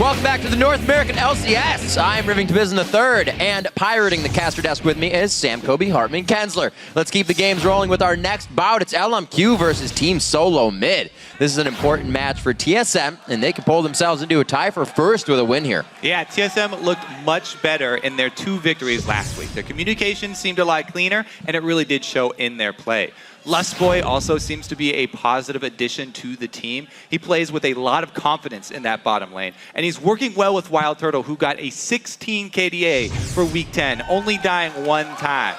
welcome back to the North American LCS. I'm Rivington Biz in the third, and pirating the caster desk with me is Sam Kobe Hartman Kensler. Let's keep the games rolling with our next bout. It's LMQ versus Team Solo Mid. This is an important match for TSM, and they can pull themselves into a tie for first with a win here. Yeah, TSM looked much better in their 2 victories last week. Their communication seemed a lot cleaner, and it really did show in their play. Lustboy also seems to be a positive addition to the team. He plays with a lot of confidence in that bottom lane, and he's working well with WildTurtle, who got a 16 KDA for week 10, only dying 1 time.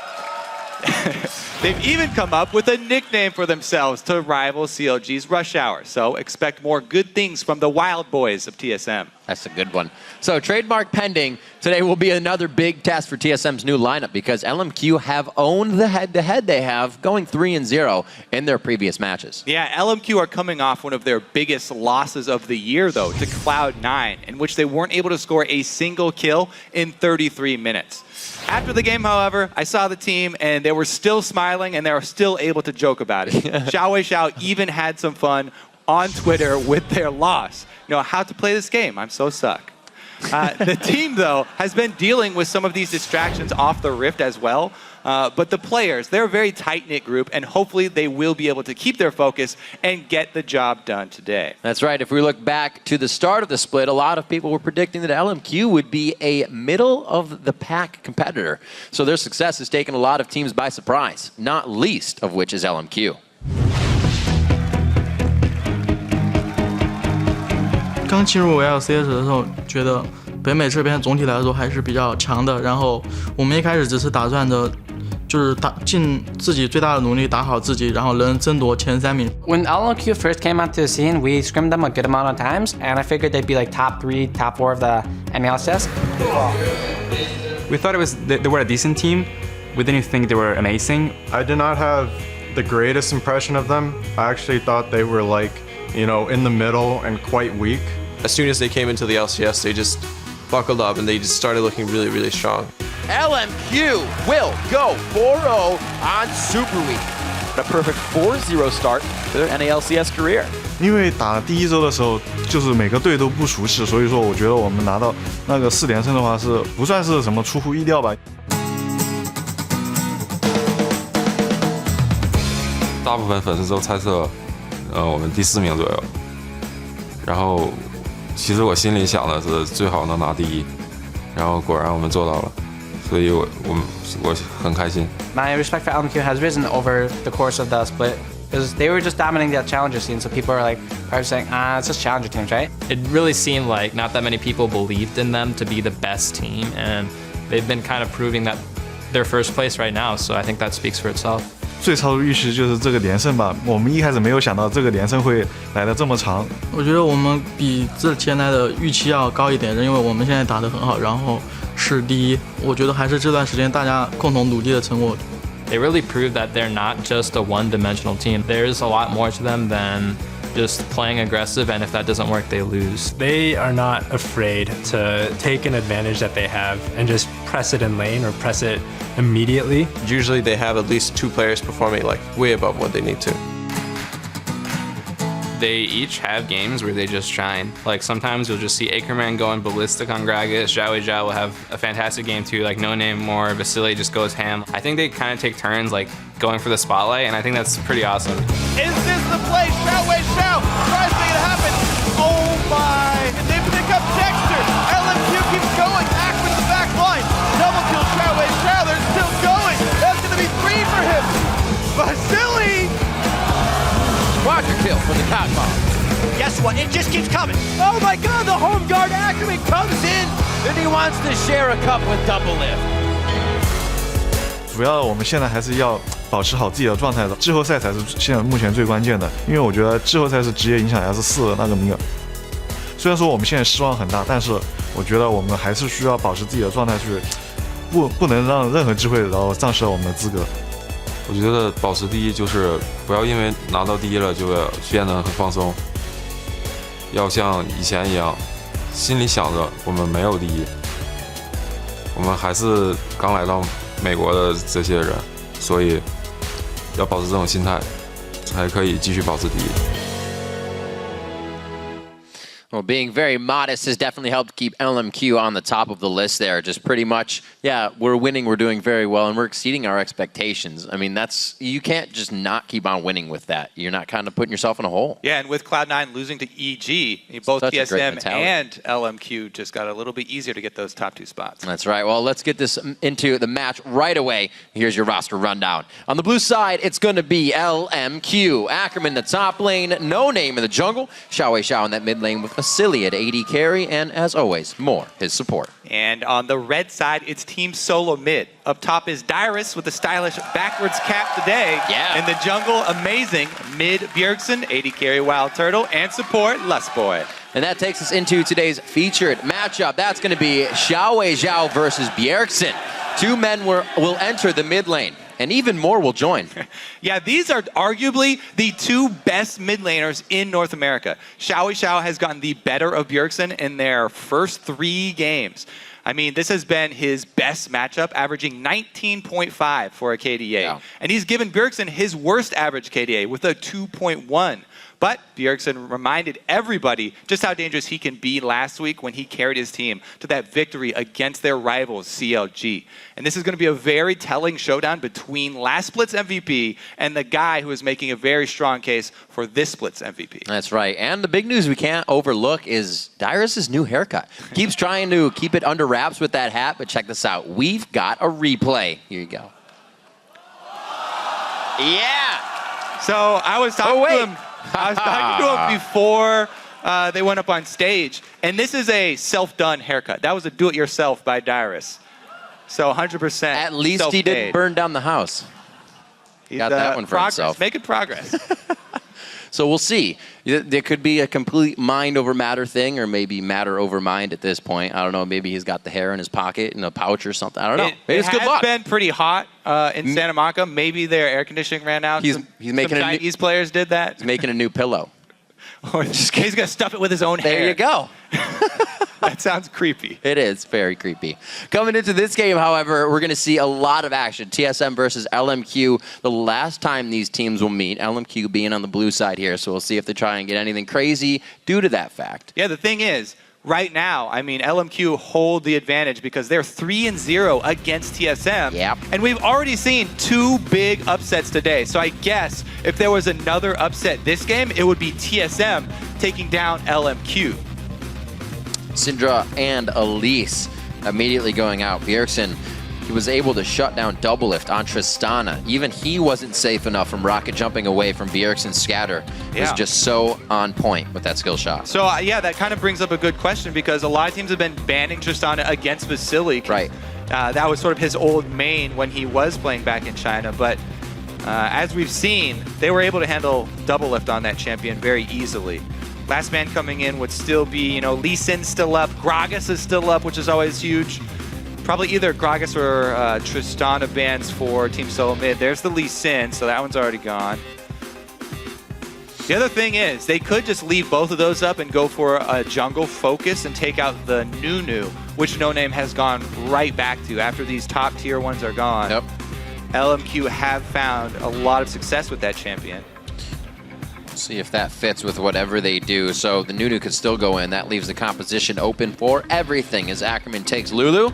They've even come up with a nickname for themselves to rival CLG's Rush Hour, so expect more good things from the Wild Boys of TSM. That's a good one. So trademark pending, today will be another big test for TSM's new lineup because LMQ have owned the head-to-head they have, going 3-0 in their previous matches. Yeah, LMQ are coming off one of their biggest losses of the year, though, to Cloud9, in which they weren't able to score a single kill in 33 minutes. After the game, however, I saw the team, and they were still smiling, and they were still able to joke about it. XiaoWeiXiao even had some fun on Twitter with their loss. You know, how to play this game. I'm so suck. The team, though, has been dealing with some of these distractions off the Rift as well. But the players, they're a very tight-knit group, and hopefully they will be able to keep their focus and get the job done today. That's right. If we look back to the start of the split, a lot of people were predicting that LMQ would be a middle-of-the-pack competitor. So their success has taken a lot of teams by surprise, not least of which is LMQ. 刚进入 LCS 的时候，觉得北美这边总体来说还是比较强的。然后我们一开始只是打算着，就是尽自己最大的努力打好自己，然后能争夺前3名。When LMQ first came onto the scene, we scrimmed them a good amount of times, and I figured they'd be like top 3, top 4 of the NA LCS. We thought they were a decent team. We didn't think they were amazing. I did not have the greatest impression of them. I actually thought they were like, you know, in the middle and quite weak. As soon as they came into the LCS, they just buckled up and they just started looking really, really strong. LMQ will go 4-0 on Super Week. A perfect 4-0 start to their NA LCS career. 因为打第1周的时候，就是每个队都不熟悉，所以说我觉得我们拿到那个4连胜的话，是不算是什么出乎意料吧。大部分粉丝都猜测，我们第4名左右。然后，其实我心里想的是最好能拿第1，然后果然我们做到了，所以我很开心。My respect for LMQ has risen over the course of the split because they were just dominating that challenger scene. So people are probably saying, it's just challenger teams, right? It really seemed like not that many people believed in them to be the best team, and they've been kind of proving that they're first place right now. So I think that speaks for itself. 最超出预期就是这个连胜吧，我们一开始没有想到这个连胜会来得这么长。我觉得我们比之前来的预期要高一点，因为我们现在打得很好，然后是第1。我觉得还是这段时间大家共同努力的成果。They really proved that they're not just a one-dimensional team. There's a lot more to them than just playing aggressive, and if that doesn't work, they lose. They are not afraid to take an advantage that they have and just press it in lane or press it immediately. Usually they have at least 2 players performing like way above what they need to. They each have games where they just shine. Like sometimes you'll just see Ackerman going ballistic on Gragas. XiaoWeiXiao will have a fantastic game too, like NoName more. Vasilii just goes ham. I think they kind of take turns like going for the spotlight, and I think that's pretty awesome. Is this the play? XiaoWeiXiao tries to make it happen. Oh my! And they pick up Dexter. LMQ keeps going. Ackerman the back line. Double kill XiaoWeiXiao. They're still going. That's going to be 3 for him. Vasilii! Quadra kill for the Cotton. Guess what? It just keeps coming. Oh my god, the home guard Ackerman comes in, and he wants to share a cup with Double Lift. 主要我们现在还是要保持好自己的状态的，季后赛才是现在目前最关键的，因为我觉得季后赛是直接影响LS4的那个名额。虽然说我们现在失望很大，但是我觉得我们还是需要保持自己的状态去，不能让任何机会然后丧失了我们的资格。我觉得保持第1就是不要因为拿到第1了就变得很放松，要像以前一样，心里想着我们没有第1，我们还是刚来到美国的这些人，所以要保持这种心态，才可以继续保持第1。Well, being very modest has definitely helped keep LMQ on the top of the list there. Just pretty much, yeah, we're winning, we're doing very well, and we're exceeding our expectations. I mean, you can't just not keep on winning with that. You're not kind of putting yourself in a hole. Yeah, and with Cloud9 losing to EG, both TSM and LMQ just got a little bit easier to get those top 2 spots. That's right. Well, let's get this into the match right away. Here's your roster rundown. On the blue side, it's going to be LMQ. Ackerman, the top lane, NoName in the jungle, XiaoWeiXiao in that mid lane with Vasilii at AD carry, and as always, more his support. And on the red side, it's Team Solo mid. Up top is Dyrus with the stylish backwards cap today. Yeah. In the jungle, amazing mid Bjergsen, AD carry WildTurtle, and support Lustboy. And that takes us into today's featured matchup. That's going to be XiaoWeiXiao versus Bjergsen. 2 men will enter the mid lane, and even more will join. Yeah, these are arguably the 2 best mid laners in North America. XiaoWeiXiao has gotten the better of Bjergsen in their first 3 games. I mean, this has been his best matchup, averaging 19.5 for a KDA. Yeah. And he's given Bjergsen his worst average KDA with a 2.1. But Bjergsen reminded everybody just how dangerous he can be last week when he carried his team to that victory against their rivals, CLG. And this is going to be a very telling showdown between last split's MVP and the guy who is making a very strong case for this split's MVP. That's right. And the big news we can't overlook is Dyrus' new haircut. Keeps trying to keep it under wraps with that hat, but check this out. We've got a replay. Here you go. Yeah. So I was talking to him. I was talking to him before they went up on stage, and this is a self-done haircut. That was a do-it-yourself by Dyrus. So 100%. At least he didn't burn down the house. He got that one for himself. Making progress. So we'll see. There could be a complete mind over matter thing, or maybe matter over mind at this point. I don't know. Maybe he's got the hair in his pocket in a pouch or something. I don't know. Maybe it's good luck. It has been pretty hot in Santa Monica. Maybe their air conditioning ran out. He's making some Chinese players did that. He's making a new pillow. Or he's going to stuff it with his own hair. There you go. That sounds creepy. It is very creepy. Coming into this game, however, we're going to see a lot of action. TSM versus LMQ. The last time these teams will meet, LMQ being on the blue side here, so we'll see if they try and get anything crazy due to that fact. Yeah, the thing is, right now, I mean, LMQ hold the advantage because they're 3-0 against TSM. Yep. And we've already seen 2 big upsets today. So I guess if there was another upset this game, it would be TSM taking down LMQ. Syndra and Elise immediately going out. Bjergsen, he was able to shut down double lift on Tristana. Even he wasn't safe enough from rocket jumping away from Bjergsen's scatter. It was just so on point with that skill shot. So yeah, that kind of brings up a good question because a lot of teams have been banning Tristana against Vasilii. Right. That was sort of his old main when he was playing back in China. But as we've seen, they were able to handle double lift on that champion very easily. Last man coming in would still be, you know, Lee Sin's still up, Gragas is still up, which is always huge. Probably either Gragas or Tristana bans for Team Solo mid. There's the Lee Sin, so that one's already gone. The other thing is, they could just leave both of those up and go for a jungle focus and take out the Nunu, which NoName has gone right back to after these top tier ones are gone. Yep. LMQ have found a lot of success with that champion. See if that fits with whatever they do. So the Nunu could still go in. That leaves the composition open for everything as Ackerman takes Lulu.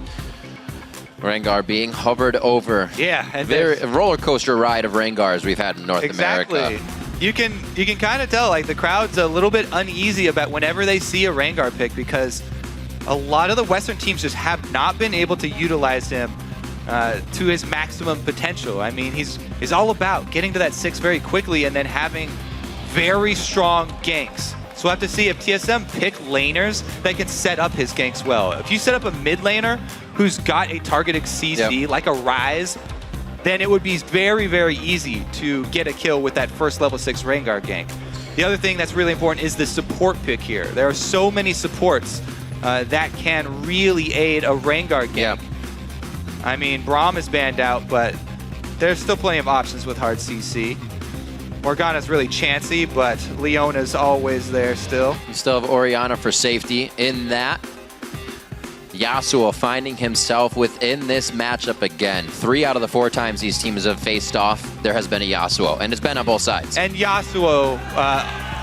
Rengar being hovered over. Yeah, and a roller coaster ride of Rengars we've had in North America. You can kind of tell like the crowd's a little bit uneasy about whenever they see a Rengar pick because a lot of the Western teams just have not been able to utilize him to his maximum potential. I mean, he's all about getting to that 6 very quickly and then having very strong ganks. So we'll have to see if TSM pick laners that can set up his ganks well. If you set up a mid laner who's got a targeted CC, like a Ryze, then it would be very, very easy to get a kill with that first level 6 Rengar gank. The other thing that's really important is the support pick here. There are so many supports that can really aid a Rengar gank. I mean, Braum is banned out, but there's still plenty of options with hard CC. Morgana's really chancy, but Leona's always there still. You still have Orianna for safety in that. Yasuo finding himself within this matchup again. 3 out of the 4 times these teams have faced off, there has been a Yasuo, and it's been on both sides. And Yasuo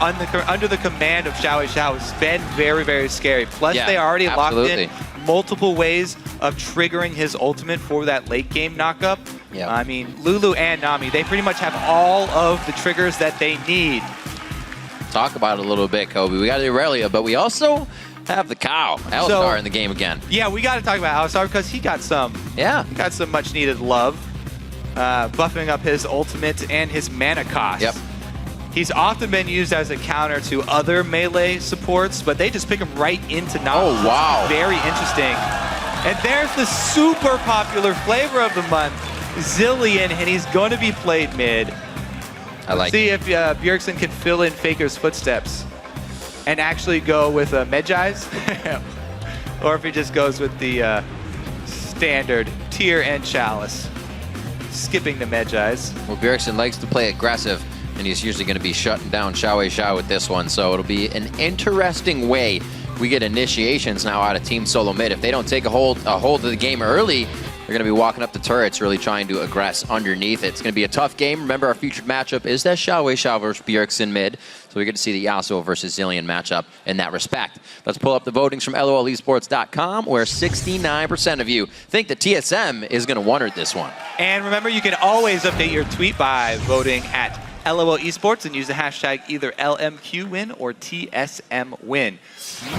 under the command of XiaoWeiXiao has been very, very scary. Plus, Yeah, they already absolutely. locked in multiple ways of triggering his ultimate for that late game knockup. Yeah. I mean, Lulu and Nami, they pretty much have all of the triggers that they need. Talk about it a little bit, Kobe. We got the Aurelia, but we also have the cow, Alistar, in the game again. Yeah, we got to talk about Alistar because he got some much needed love, buffing up his ultimate and his mana cost. Yep. He's often been used as a counter to other melee supports, but they just pick him right into Nami. Oh, wow. Very interesting. And there's the super popular flavor of the month, Zillion, and he's going to be played mid. I like See if Bjergsen can fill in Faker's footsteps and actually go with Medjai's, or if he just goes with the standard Tier and Chalice, skipping the Medjai's. Well, Bjergsen likes to play aggressive, and he's usually going to be shutting down XiaoWeiXiao with this one, so it'll be an interesting way. We get initiations now out of Team Solo Mid. If they don't take a hold of the game early, they're going to be walking up the turrets, really trying to aggress underneath it. It's going to be a tough game. Remember, our featured matchup is that XiaoWeiXiao versus Bjergsen mid. So we get to see the Yasuo versus Zillion matchup in that respect. Let's pull up the votings from LOLesports.com, where 69% of you think that TSM is going to wonder this one. And remember, you can always update your tweet by voting at LOL Esports and use the hashtag either LMQ win or TSM win.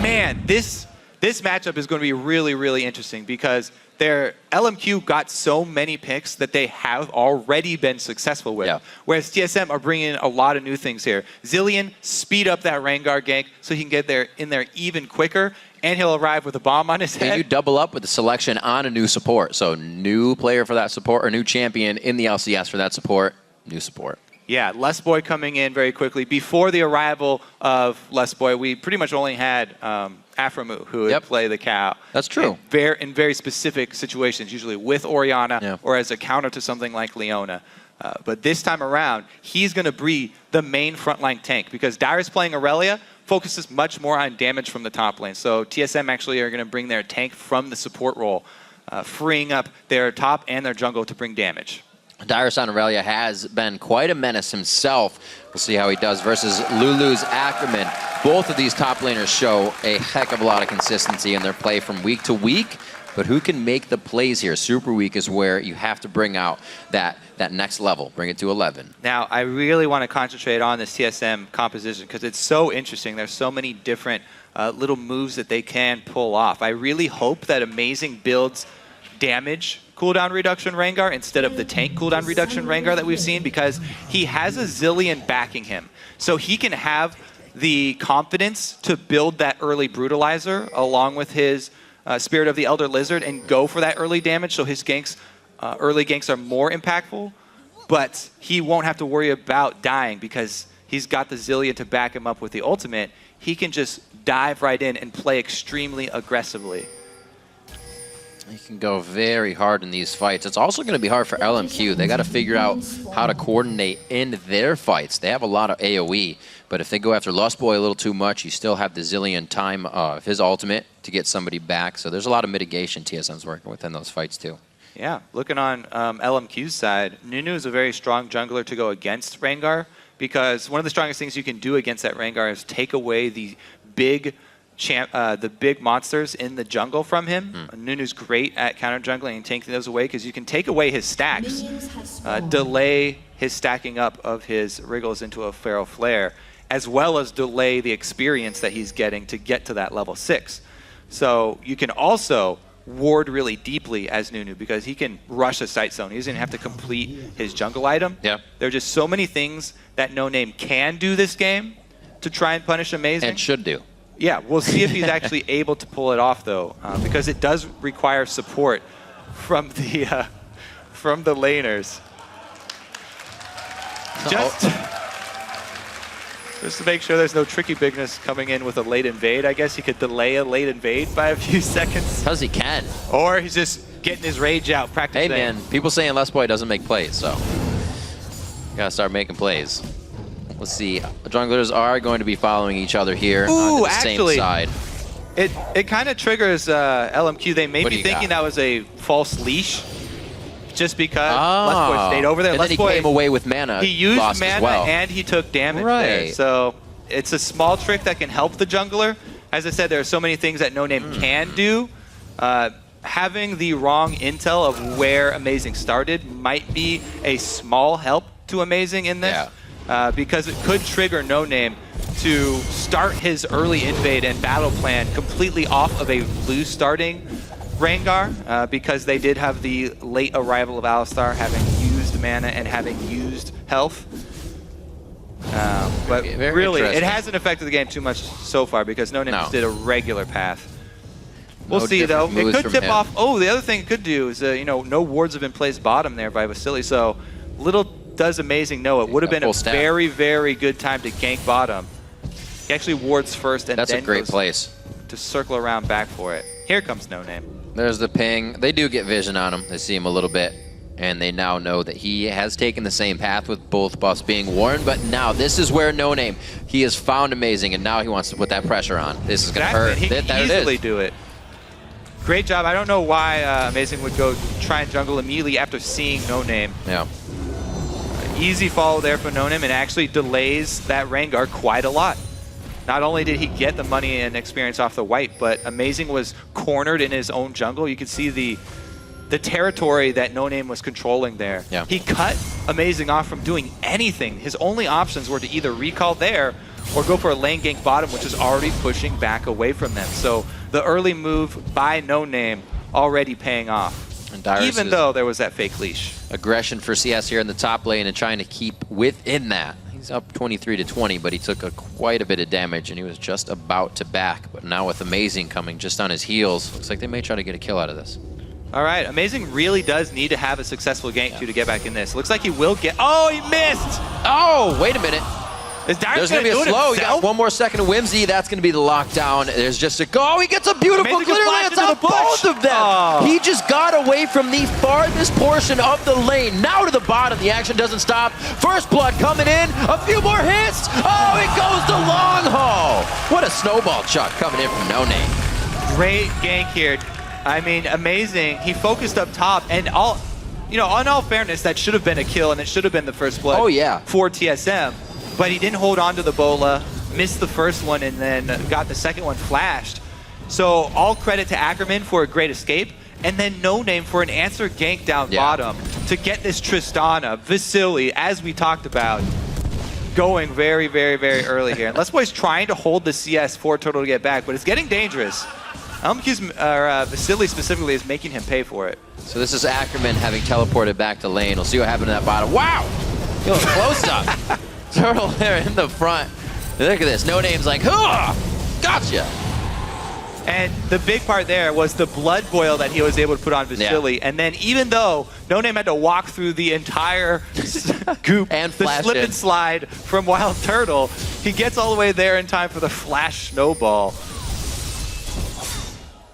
Man, this matchup is going to be really, really interesting because their LMQ got so many picks that they have already been successful with. Yeah. Whereas TSM are bringing in a lot of new things here. Zillion, speed up that Rengar gank so he can get in there even quicker, and he'll arrive with a bomb on his head. And you double up with the selection on a new support. So new player for that support, or new champion in the LCS for that support, new support. Yeah, Lustboy coming in very quickly. Before the arrival of Lustboy, we pretty much only had Aframu, who would play the cow. That's true. In very specific situations, usually with Orianna or as a counter to something like Leona. But this time around, he's going to be the main frontline tank because Dyrus playing Aurelia focuses much more on damage from the top lane. So TSM actually are going to bring their tank from the support role, freeing up their top and their jungle to bring damage. Dyrus on Aurelia has been quite a menace himself. We'll see how he does versus Lulu's Ackerman. Both of these top laners show a heck of a lot of consistency in their play from week to week, but who can make the plays here? Super Week is where you have to bring out that next level, bring it to 11. Now, I really want to concentrate on this TSM composition because it's so interesting. There's so many different little moves that they can pull off. I really hope that Amazing builds damage cooldown reduction Rengar instead of the tank cooldown reduction Rengar that we've seen, because he has a Zillion backing him. So he can have the confidence to build that early brutalizer along with his Spirit of the Elder Lizard and go for that early damage, so his ganks, early ganks are more impactful, but he won't have to worry about dying because he's got the Zillion to back him up with the ultimate. He can just dive right in and play extremely aggressively. He can go very hard in these fights. It's also going to be hard for LMQ. They got to figure out how to coordinate in their fights. They have a lot of AoE, but if they go after Lustboy a little too much, you still have the Zillion time of his ultimate to get somebody back. So there's a lot of mitigation TSM's working with in those fights too. Yeah, looking on LMQ's side, Nunu is a very strong jungler to go against Rengar because one of the strongest things you can do against that Rengar is take away the big monsters in the jungle from him. Nunu's great at counter jungling and taking those away because you can take away his stacks, delay his stacking up of his Wriggles into a Feral Flare, as well as delay the experience that he's getting to get to that level 6. So you can also ward really deeply as Nunu because he can rush a sight zone. He doesn't have to complete his jungle item. Yeah. There are just so many things that NoName can do this game to try and punish Amazing. And should do. Yeah, we'll see if he's actually able to pull it off, though, because it does require support from the laners. Just to make sure there's no tricky bigness coming in with a late invade. I guess he could delay a late invade by a few seconds. Because he can. Or he's just getting his rage out, practicing. Hey, man, people saying Lustboy doesn't make plays, so gotta start making plays. Let's see. The junglers are going to be following each other here on the same side. It kind of triggers LMQ. They may be thinking that was a false leash, just because Lustboy stayed over there. And then he came away with mana. He used lost mana as well. and he took damage there. So it's a small trick that can help the jungler. As I said, there are so many things that NoName can do. Having the wrong intel of where Amazing started might be a small help to Amazing in this, because it could trigger NoName to start his early invade and battle plan completely off of a blue starting Rengar, because they did have the late arrival of Alistar, having used mana and having used health. But really, it hasn't affected the game too much so far because NoName just did a regular path. We'll see though. It could tip off. Oh, the other thing it could do is, you know, no wards have been placed bottom there by Vasilii. So little does Amazing know it would have been a very, very good time to gank bottom. He actually wards first and that's then a great goes place to circle around back for it. Here comes NoName. There's the ping. They do get vision on him. They see him a little bit. And they now know that he has taken the same path with both buffs being warned, but now this is where NoName, he has found Amazing, and now he wants to put that pressure on. This is going to hurt. He can easily do it. Great job. I don't know why Amazing would go try and jungle immediately after seeing NoName. Yeah. Easy follow there for NoName, and actually delays that Rengar quite a lot. Not only did he get the money and experience off the white, but Amazing was cornered in his own jungle. You can see the territory that NoName was controlling there. Yeah. He cut Amazing off from doing anything. His only options were to either recall there or go for a lane gank bottom, which is already pushing back away from them. So the early move by NoName already paying off, and Dyrus even though there was that fake leash. Aggression for CS here in the top lane and trying to keep within that. He's up 23-20, but he took quite a bit of damage, and he was just about to back. But now with Amazing coming just on his heels, looks like they may try to get a kill out of this. All right, Amazing really does need to have a successful gank to get back in this. Looks like he will get. Oh, he missed! Oh, wait a minute. Is Dyrus There's going to be a slow. You got one more second of Whimsy. That's going to be the lockdown. There's just a go. Oh, he gets a beautiful glitter lance on both of them. Oh. He just got away from the farthest portion of the lane. Now to the bottom. The action doesn't stop. First blood coming in. A few more hits. Oh, it goes to long haul. What a snowball chuck coming in from NoName. Great gank here. I mean, Amazing. He focused up top, and all, you know, in all fairness, that should have been a kill, and it should have been the first blood. Oh yeah. For TSM. But he didn't hold on to the bola, missed the first one, and then got the second one flashed. So all credit to Ackerman for a great escape, and then NoName for an answer gank down bottom to get this Tristana. Vasilii, as we talked about, going very, very, very early here. And Lustboy's trying to hold the CS for Turtle to get back, but it's getting dangerous. LMQ's, Vasilii specifically is making him pay for it. So this is Ackerman having teleported back to lane. We'll see what happened in that bottom. Wow! Yo, close up. Turtle there in the front. Look at this. NoName's like, huh! Gotcha! And the big part there was the blood boil that he was able to put on Vasilii. And then even though NoName had to walk through the entire goop, and the slip and slide from WildTurtle, he gets all the way there in time for the flash snowball.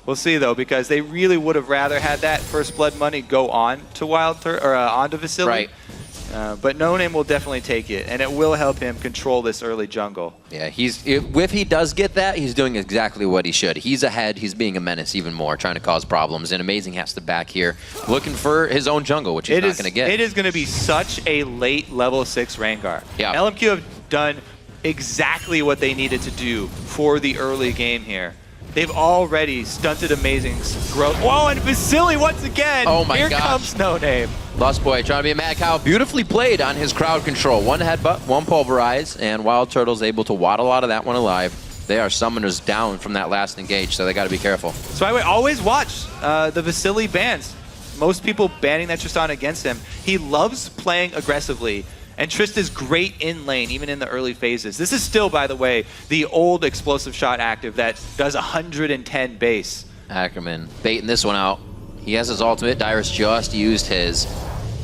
We'll see though, because they really would have rather had that first blood money go on to WildTurtle or onto Vasilii. Right. But NoName will definitely take it, and it will help him control this early jungle. Yeah, if he does get that, he's doing exactly what he should. He's ahead, he's being a menace even more, trying to cause problems, and Amazing has to back here, looking for his own jungle, which he's not going to get. It is going to be such a late level 6 Rengar. Yeah. LMQ have done exactly what they needed to do for the early game here. They've already stunted Amazing's growth. Whoa, and Vasilii once again. Oh my Here gosh. comes NoName. Lustboy trying to be a mad cow. Beautifully played on his crowd control. One headbutt, one pulverize, and WildTurtle's able to waddle out of that one alive. They are summoners down from that last engage, so they got to be careful. So I would always watch the Vasilii bans. Most people banning that Tristana against him. He loves playing aggressively. And Trist is great in lane, even in the early phases. This is still, by the way, the old explosive shot active that does 110 base. Ackerman baiting this one out. He has his ultimate. Dyrus just used his.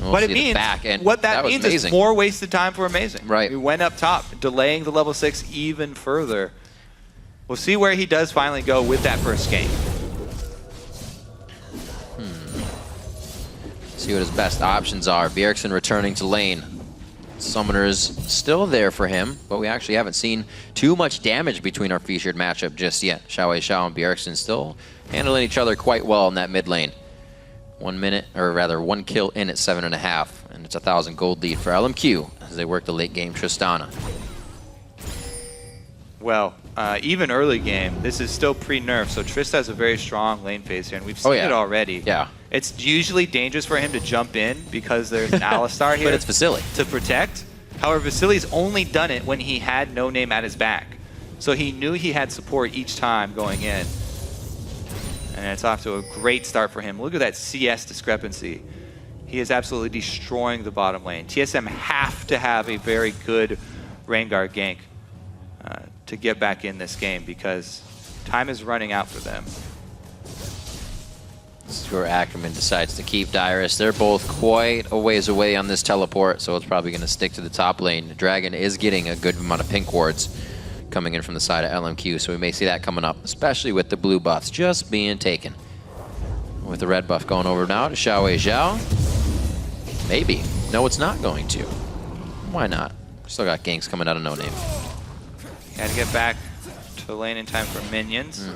But it means, what that means is more wasted time for Amazing. Right. We went up top, delaying the level 6 even further. We'll see where he does finally go with that first game. See what his best options are. Bjergsen returning to lane. Summoners still there for him, but we actually haven't seen too much damage between our featured matchup just yet. XiaoWeiXiao and Bjergsen still handling each other quite well in that mid lane. 1 minute, or rather 1 kill in at 7.5, and it's a 1,000 gold lead for LMQ as they work the late game Tristana. Well, even early game, this is still pre-nerf, so Trist has a very strong lane phase here, and we've seen it already. Yeah. It's usually dangerous for him to jump in because there's an Alistar here. But it's Vasilii. To protect. However, Vasilii's only done it when he had NoName at his back. So he knew he had support each time going in. And it's off to a great start for him. Look at that CS discrepancy. He is absolutely destroying the bottom lane. TSM have to have a very good Rengar gank to get back in this game because time is running out for them. This is where Ackerman decides to keep Dyrus. They're both quite a ways away on this teleport, so it's probably going to stick to the top lane. Dragon is getting a good amount of pink wards coming in from the side of LMQ, so we may see that coming up, especially with the blue buffs just being taken. With the red buff going over now to XiaoWeiXiao. Maybe. No, it's not going to. Why not? Still got ganks coming out of NoName. Got to get back to lane in time for minions.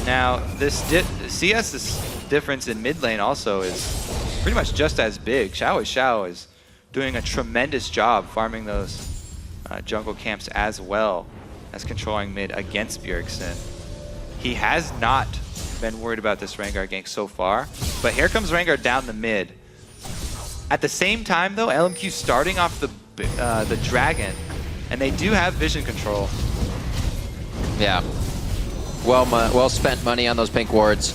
Now, this CS's difference in mid lane also is pretty much just as big. XiaoWeiXiao is doing a tremendous job farming those jungle camps as well as controlling mid against Bjergsen. He has not been worried about this Rengar gank so far, but here comes Rengar down the mid. At the same time, though, LMQ starting off the dragon, and they do have vision control. Yeah. Well spent money on those pink wards.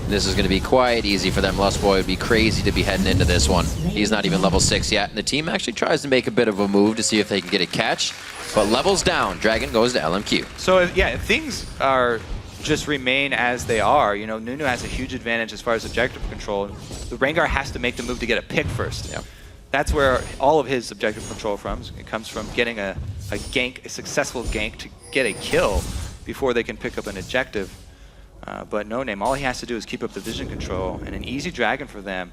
This is going to be quite easy for them. Lustboy would be crazy to be heading into this one. He's not even level 6 yet, and the team actually tries to make a bit of a move to see if they can get a catch, but levels down. Dragon goes to LMQ. So, if things are just remain as they are, you know, Nunu has a huge advantage as far as objective control. The Rengar has to make the move to get a pick first. Yeah. That's where all of his objective control comes from getting a gank, a successful gank to get a kill before they can pick up an objective. But NoName, all he has to do is keep up the vision control, and an easy dragon for them.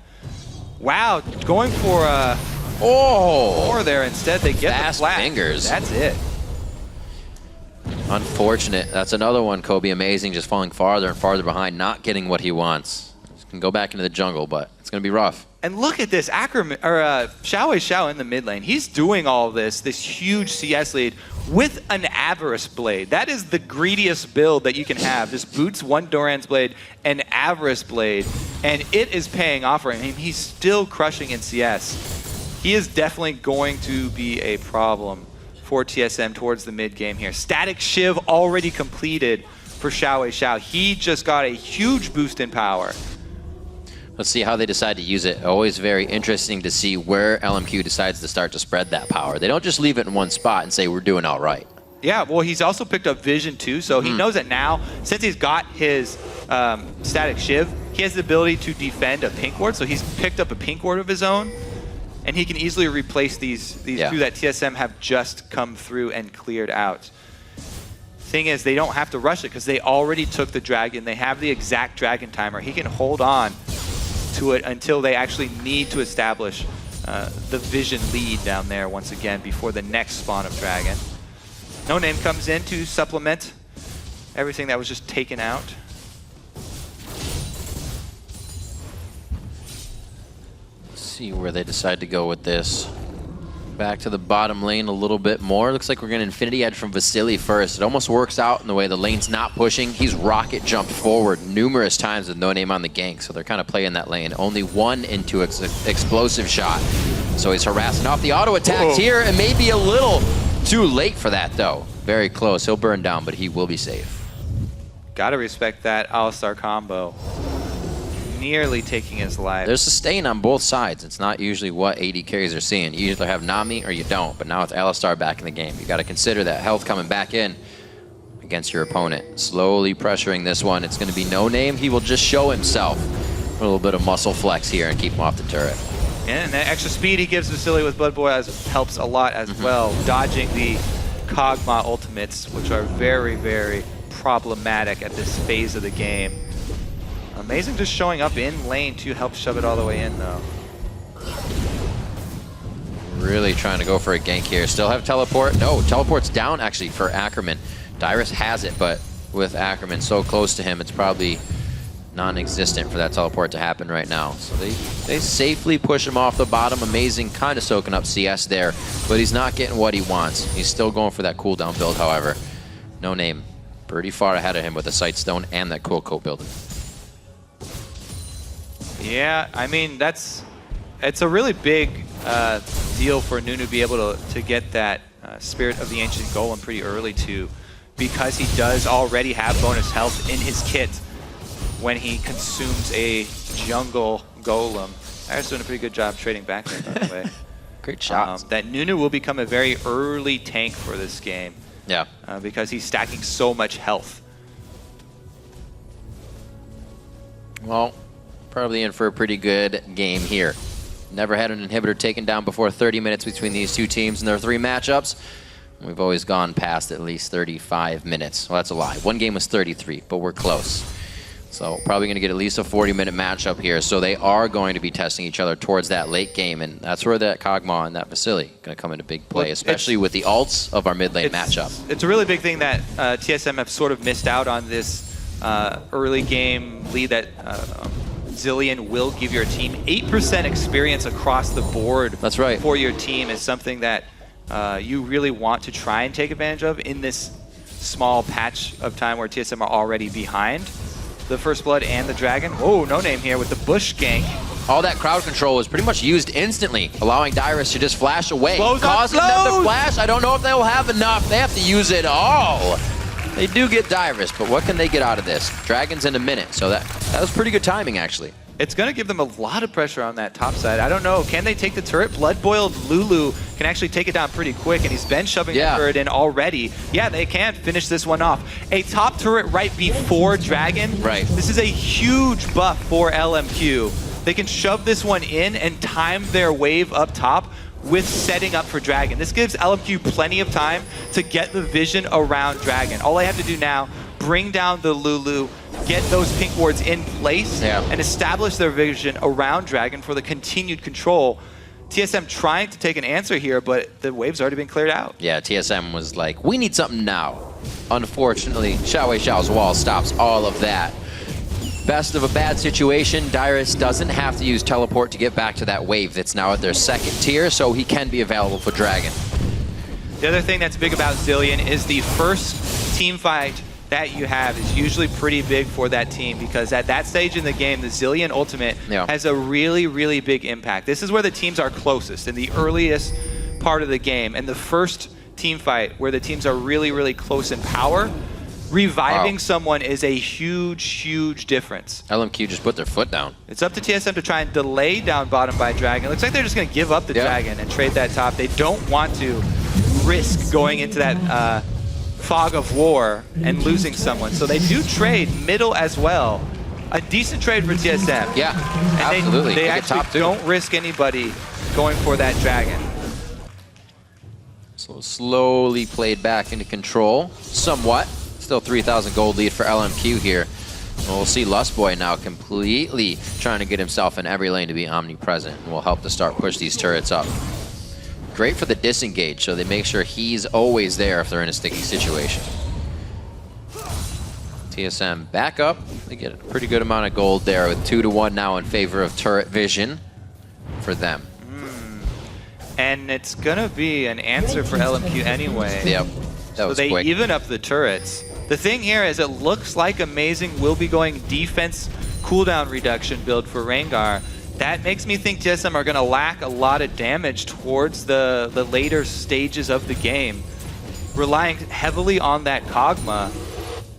Wow, going for more there instead. They get fast the flash. fingers. That's it. Unfortunate. That's another one, Kobe. Amazing, just falling farther and farther behind, not getting what he wants. He can go back into the jungle, but it's going to be rough. And look at this, ackerman, or XiaoWeiXiao in the mid lane. He's doing all this huge CS lead with an Avarice Blade. That is the greediest build that you can have. Just boots one Doran's Blade and Avarice Blade, and it is paying off for him. He's still crushing in CS. He is definitely going to be a problem for TSM towards the mid game here. Static Shiv already completed for XiaoWeiXiao. He just got a huge boost in power. Let's see how they decide to use it. Always very interesting to see where LMQ decides to start to spread that power. They don't just leave it in one spot and say, we're doing all right. Yeah, well, he's also picked up Vision too, so he knows that now, since he's got his Static Shiv, he has the ability to defend a pink ward, so he's picked up a pink ward of his own, and he can easily replace these two that TSM have just come through and cleared out. Thing is, they don't have to rush it because they already took the dragon. They have the exact dragon timer. He can hold on to it until they actually need to establish the vision lead down there once again before the next spawn of dragon. NoName comes in to supplement everything that was just taken out. Let's see where they decide to go with this. Back to the bottom lane a little bit more. Looks like we're getting Infinity Edge from Vasilii first. It almost works out in the way the lane's not pushing. He's rocket jumped forward numerous times with NoName on the gank, so they're kind of playing that lane. Only one into explosive shot. So he's harassing off the auto attacks here, and maybe a little too late for that though. Very close. He'll burn down, but he will be safe. Gotta respect that All-Star combo. Nearly taking his life. There's sustain on both sides. It's not usually what AD carries are seeing. You either have Nami or you don't, but now with Alistar back in the game, you got to consider that health coming back in against your opponent. Slowly pressuring this one. It's going to be NoName. He will just show himself a little bit of muscle flex here and keep him off the turret. And that extra speed he gives Vasilii with Blood Boy helps a lot as well, dodging the Kog'Maw ultimates, which are very, very problematic at this phase of the game. Amazing just showing up in lane to help shove it all the way in, though. Really trying to go for a gank here. Still have teleport. No, teleport's down actually for Ackerman. Dyrus has it, but with Ackerman so close to him, it's probably non-existent for that teleport to happen right now. So they safely push him off the bottom. Amazing, kind of soaking up CS there, but he's not getting what he wants. He's still going for that cooldown build, however. NoName pretty far ahead of him with the Sightstone and that Cool Coat building. Yeah, I mean, it's a really big deal for Nunu to be able to get that Spirit of the Ancient Golem pretty early too, because he does already have bonus health in his kit when he consumes a jungle golem. Dyrus doing a pretty good job trading back there, by the way. Great shots. That Nunu will become a very early tank for this game. Yeah. Because he's stacking so much health. Well, probably in for a pretty good game here. Never had an inhibitor taken down before 30 minutes between these two teams in their 3 matchups. We've always gone past at least 35 minutes. Well, that's a lie. One game was 33, but we're close. So probably going to get at least a 40-minute matchup here. So they are going to be testing each other towards that late game, and that's where that Kog'Maw and that Vasilii going to come into big play, especially with the ults of our mid lane matchup. It's a really big thing that TSM have sort of missed out on this early game lead that Zilean will give your team. 8% experience across the board. That's right. For your team is something that you really want to try and take advantage of in this small patch of time where TSM are already behind the First Blood and the Dragon. Oh, NoName here with the bush gank. All that crowd control was pretty much used instantly, allowing Dyrus to just flash away. Causing them to flash. I don't know if they'll have enough. They have to use it all. They do get Dyrus, but what can they get out of this? Dragon's in a minute, so that was pretty good timing, actually. It's going to give them a lot of pressure on that top side. I don't know. Can they take the turret? Blood-boiled Lulu can actually take it down pretty quick, and he's been shoving the turret in already. Yeah, they can finish this one off. A top turret right before Dragon. Right. This is a huge buff for LMQ. They can shove this one in and time their wave up top with setting up for Dragon. This gives LMQ plenty of time to get the vision around Dragon. All I have to do now, bring down the Lulu, get those pink wards in place, and establish their vision around Dragon for the continued control. TSM trying to take an answer here, but the wave's already been cleared out. Yeah, TSM was like, we need something now. Unfortunately, XiaoWeiXiao's wall stops all of that. Best of a bad situation, Dyrus doesn't have to use teleport to get back to that wave that's now at their 2nd tier, so he can be available for Dragon. The other thing that's big about Zilean is the first team fight that you have is usually pretty big for that team, because at that stage in the game, the Zilean ultimate has a really, really big impact. This is where the teams are closest, in the earliest part of the game. And the first team fight where the teams are really, really close in power, reviving someone is a huge, huge difference. LMQ just put their foot down. It's up to TSM to try and delay down bottom by Dragon. It looks like they're just going to give up the Dragon and trade that top. They don't want to risk going into that fog of war and losing someone. So they do trade middle as well. A decent trade for TSM. Yeah, and absolutely. They actually don't risk anybody going for that Dragon. So slowly played back into control, somewhat. Still 3,000 gold lead for LMQ here. We'll see Lustboy now completely trying to get himself in every lane to be omnipresent, and will help to start push these turrets up. Great for the disengage, so they make sure he's always there if they're in a sticky situation. TSM back up. They get a pretty good amount of gold there with 2-1 now in favor of turret vision for them. And it's going to be an answer for LMQ anyway. Yep, that was quick. So they even up the turrets. The thing here is it looks like Amazing will be going defense cooldown reduction build for Rengar. That makes me think TSM are going to lack a lot of damage towards the later stages of the game. Relying heavily on that Kog'Maw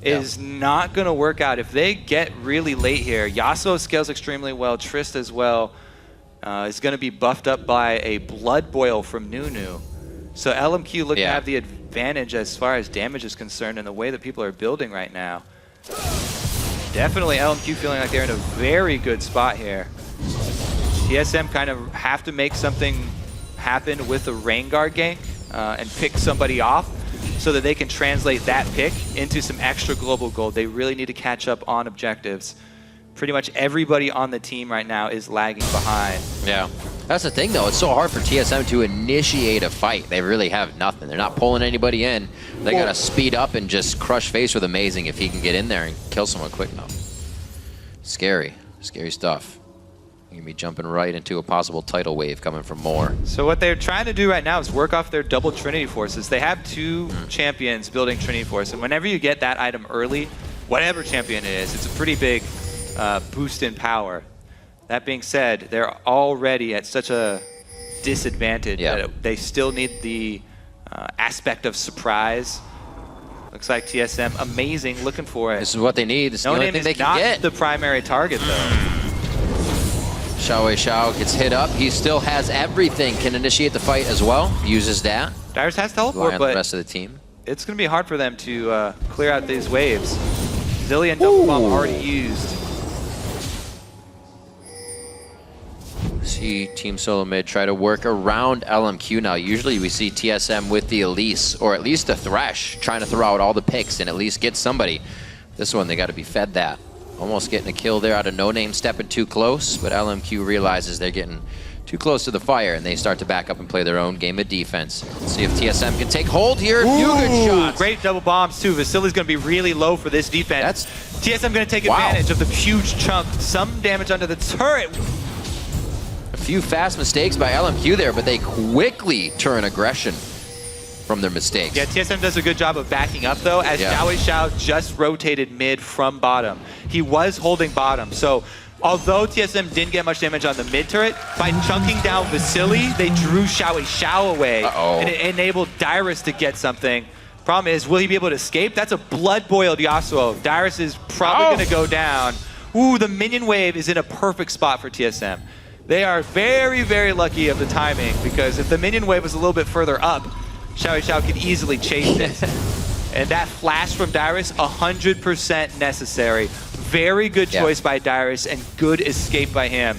is not going to work out. If they get really late here, Yasuo scales extremely well, Trist as well, is going to be buffed up by a Blood Boil from Nunu. So LMQ look to have the advantage as far as damage is concerned in the way that people are building right now. Definitely LMQ feeling like they're in a very good spot here. TSM kind of have to make something happen with the Rengar gank and pick somebody off so that they can translate that pick into some extra global gold. They really need to catch up on objectives. Pretty much everybody on the team right now is lagging behind. Yeah. That's the thing, though. It's so hard for TSM to initiate a fight. They really have nothing. They're not pulling anybody in. They got to speed up and just crush face with Amazing if he can get in there and kill someone quick enough. Scary. Scary stuff. You're gonna be jumping right into a possible tidal wave coming from more. So what they're trying to do right now is work off their double Trinity Forces. They have 2 champions building Trinity Force, and whenever you get that item early, whatever champion it is, it's a pretty big boost in power. That being said, they're already at such a disadvantage that they still need the aspect of surprise. Looks like TSM, amazing, looking for it. This is what they need. This is the only thing they can get. The primary target, though. XiaoWeiXiao gets hit up. He still has everything. Can initiate the fight as well. Uses that. Dyrus has teleport, but but the rest of the team. It's going to be hard for them to clear out these waves. Zillion double bomb already used. See Team Solo Mid try to work around LMQ now. Usually we see TSM with the Elise, or at least the Thresh, trying to throw out all the picks and at least get somebody. This one, they got to be fed that. Almost getting a kill there out of NoName, stepping too close, but LMQ realizes they're getting too close to the fire, and they start to back up and play their own game of defense. Let's see if TSM can take hold here. A few good shots. Great double bombs, too. Vasilii's going to be really low for this defense. TSM going to take advantage of the huge chunk. Some damage under the turret. A few fast mistakes by LMQ there, but they quickly turn aggression from their mistakes. Yeah, TSM does a good job of backing up, though, as XiaoWeiXiao just rotated mid from bottom. He was holding bottom, so although TSM didn't get much damage on the mid turret, by chunking down Vasilii, they drew XiaoWeiXiao away, and it enabled Dyrus to get something. Problem is, will he be able to escape? That's a blood-boiled Yasuo. Dyrus is probably going to go down. Ooh, the minion wave is in a perfect spot for TSM. They are very, very lucky of the timing, because if the minion wave was a little bit further up, XiaoWeiXiao could easily chase it. And that flash from Dyrus, 100% necessary. Very good choice by Dyrus and good escape by him.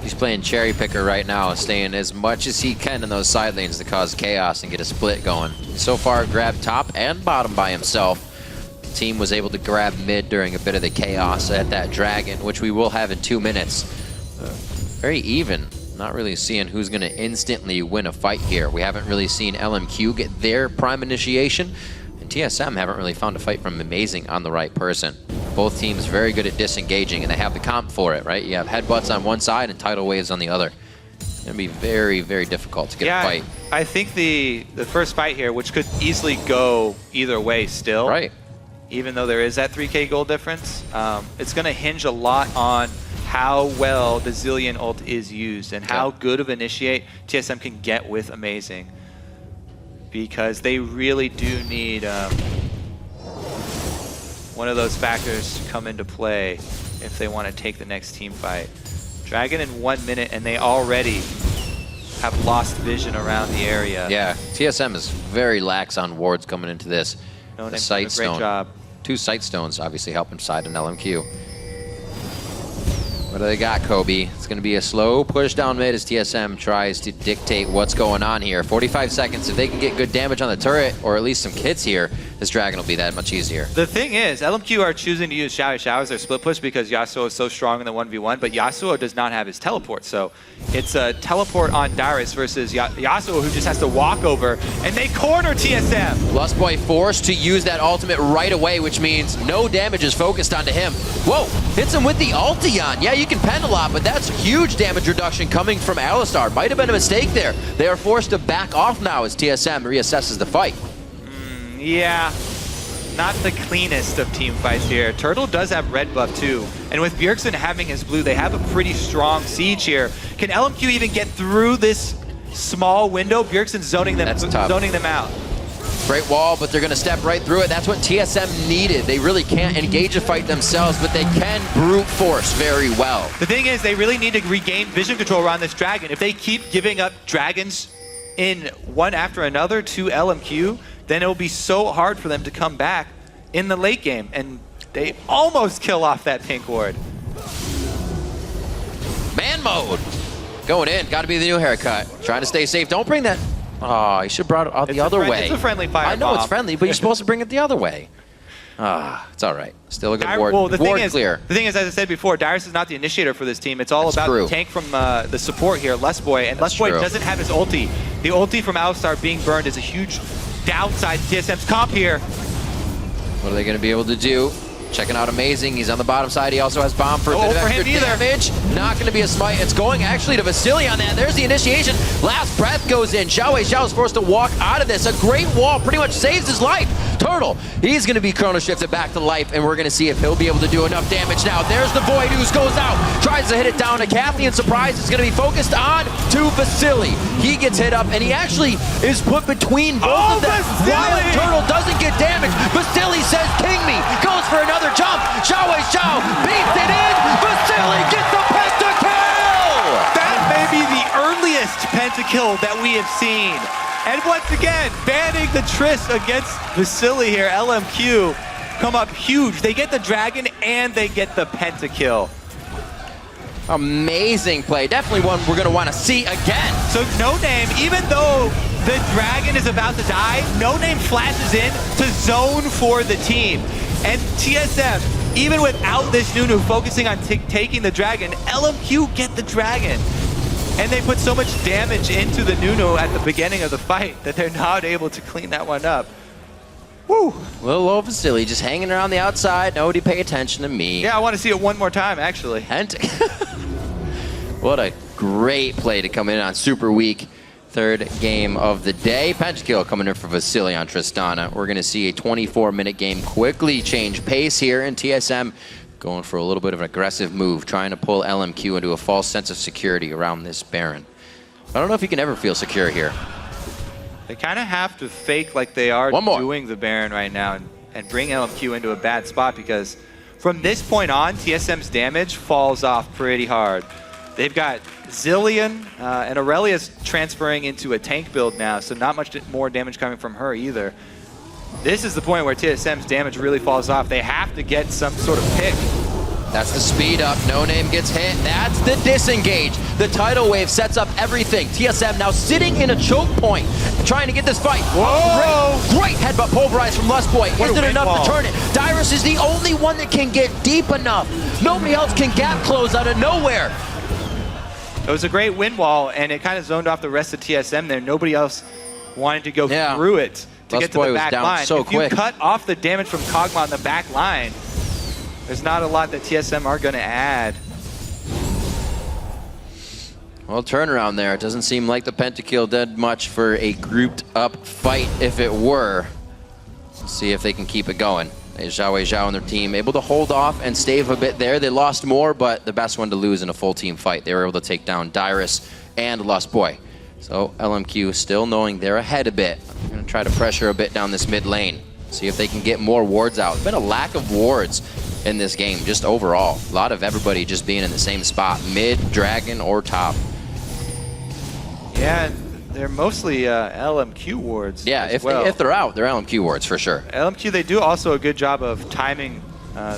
He's playing cherry picker right now, staying as much as he can in those side lanes to cause chaos and get a split going. So far, grabbed top and bottom by himself. The team was able to grab mid during a bit of the chaos at that dragon, which we will have in 2 minutes. Very even. Not really seeing who's going to instantly win a fight here. We haven't really seen LMQ get their prime initiation, and TSM haven't really found a fight from Amazing on the right person. Both teams very good at disengaging, and they have the comp for it, right? You have headbutts on one side and tidal waves on the other. It's going to be very, very difficult to get a fight. I think the first fight here, which could easily go either way still, right? Even though there is that 3K gold difference, it's going to hinge a lot on how well the Zillion ult is used and how good of initiate TSM can get with Amazing. Because they really do need one of those factors to come into play if they want to take the next team fight. Dragon in 1 minute, and they already have lost vision around the area. Yeah, TSM is very lax on wards coming into this. No, the sight stone. great job. 2 sight stones obviously helping side an LMQ. What do they got, Kobe? It's going to be a slow push down mid as TSM tries to dictate what's going on here. 45 seconds. If they can get good damage on the turret, or at least some kits here, this dragon will be that much easier. The thing is, LMQ are choosing to use XiaoWeiXiao as their split push because Yasuo is so strong in the 1v1, but Yasuo does not have his teleport. So it's a teleport on Dyrus versus Yasuo, who just has to walk over, and they corner TSM. Lustboy forced to use that ultimate right away, which means no damage is focused onto him. Whoa, hits him with the Ultion. Yeah, you can pen a lot, but that's huge damage reduction coming from Alistar. Might have been a mistake there. They are forced to back off now as TSM reassesses the fight. Yeah, not the cleanest of team fights here. Turtle does have red buff too, and with Bjergsen having his blue, they have a pretty strong siege here. Can LMQ even get through this small window? Bjergsen's zoning them out. Great wall, but they're going to step right through it. That's what TSM needed. They really can't engage a fight themselves, but they can brute force very well. The thing is, they really need to regain vision control around this dragon. If they keep giving up dragons in one after another to LMQ, then it will be so hard for them to come back in the late game. And they almost kill off that pink ward. Man mode. Going in. Got to be the new haircut. Trying to stay safe. Don't bring that. Oh, you should have brought it out the other way. It's a friendly fire I know bomb. it's friendly, but you're supposed to bring it the other way. It's all right. Still a good ward. Well, the thing clear. is, as I said before, Dyrus is not the initiator for this team. It's all about the tank from the support here, Lustboy. And Lustboy doesn't have his ulti. The ulti from Alistar being burned is a huge downside to TSM's comp here. What are they going to be able to do? Checking out Amazing. He's on the bottom side. He also has Bomb for a bit of extra damage. Not going to be a smite. It's going actually to Vasilii on that. There's the initiation. Last breath goes in. XiaoWeiXiao is forced to walk out of this. A great wall pretty much saves his life. Turtle, he's going to be chrono shifted back to life, and we're going to see if he'll be able to do enough damage now. There's the Void Ooze goes out. Tries to hit it down to Kathy, and Surprise is going to be focused on to Vasilii. He gets hit up, and he actually is put between both of them. WildTurtle doesn't get damaged. Vasilii says, "King me." Goes for another jump. XiaoWeiXiao beats it in. Vasilii gets the pentakill! That may be the earliest pentakill that we have seen. And once again, banning the Triss against Vasilii here. LMQ come up huge. They get the dragon and they get the pentakill. Amazing play. Definitely one we're going to want to see again. So NoName, even though the dragon is about to die, NoName flashes in to zone for the team. And TSM, even without this Nunu focusing on taking the dragon, LMQ get the dragon. And they put so much damage into the Nunu at the beginning of the fight that they're not able to clean that one up. Woo! Little low Vasilii just hanging around the outside. Nobody pay attention to me. Yeah, I want to see it one more time, actually. What a great play to come in on super weak. Third game of the day. Pentakill coming in for Vasilii on Tristana. We're going to see a 24-minute game quickly change pace here, in TSM going for a little bit of an aggressive move, trying to pull LMQ into a false sense of security around this Baron. I don't know if he can ever feel secure here. They kind of have to fake like they are doing the Baron right now and bring LMQ into a bad spot, because from this point on, TSM's damage falls off pretty hard. They've got Zillion, and Aurelia's transferring into a tank build now, so not much more damage coming from her either. This is the point where TSM's damage really falls off. They have to get some sort of pick. That's the speed up. NoName gets hit. That's the disengage. The tidal wave sets up everything. TSM now sitting in a choke point, trying to get this fight. Whoa! Great headbutt pulverized from Lustboy. Isn't enough to turn it. Dyrus is the only one that can get deep enough. Nobody else can gap close out of nowhere. It was a great wind wall, and it kind of zoned off the rest of TSM there. Nobody else wanted to go through it to get to the back line. If you cut off the damage from Kog'Maw on the back line, there's not a lot that TSM are going to add. Well, turnaround there. It doesn't seem like the pentakill did much for a grouped up fight if it were. Let's see if they can keep it going. XiaoWeiXiao and their team able to hold off and stave a bit there. They lost more, but the best one to lose in a full team fight. They were able to take down Dyrus and Lustboy. So LMQ still knowing they're ahead a bit. They're going to try to pressure a bit down this mid lane. See if they can get more wards out. There's been a lack of wards in this game, just overall. A lot of everybody just being in the same spot, mid, dragon, or top. Yeah, they're mostly LMQ wards. Yeah, if they're out, they're LMQ wards for sure. LMQ, they do also a good job of timing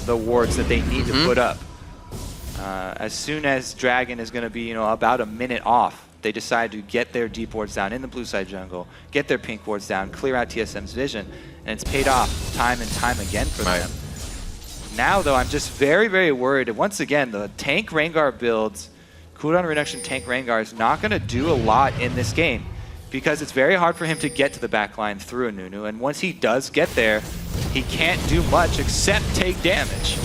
the wards that they need to put up. As soon as Dragon is going to be, about a minute off, they decide to get their deep wards down in the blue side jungle, get their pink wards down, clear out TSM's vision, and it's paid off time and time again for them. Now, though, I'm just very, very worried. Once again, the tank Rengar builds, cooldown reduction tank Rengar is not going to do a lot in this game, because it's very hard for him to get to the back line through a Nunu, and once he does get there, he can't do much except take damage.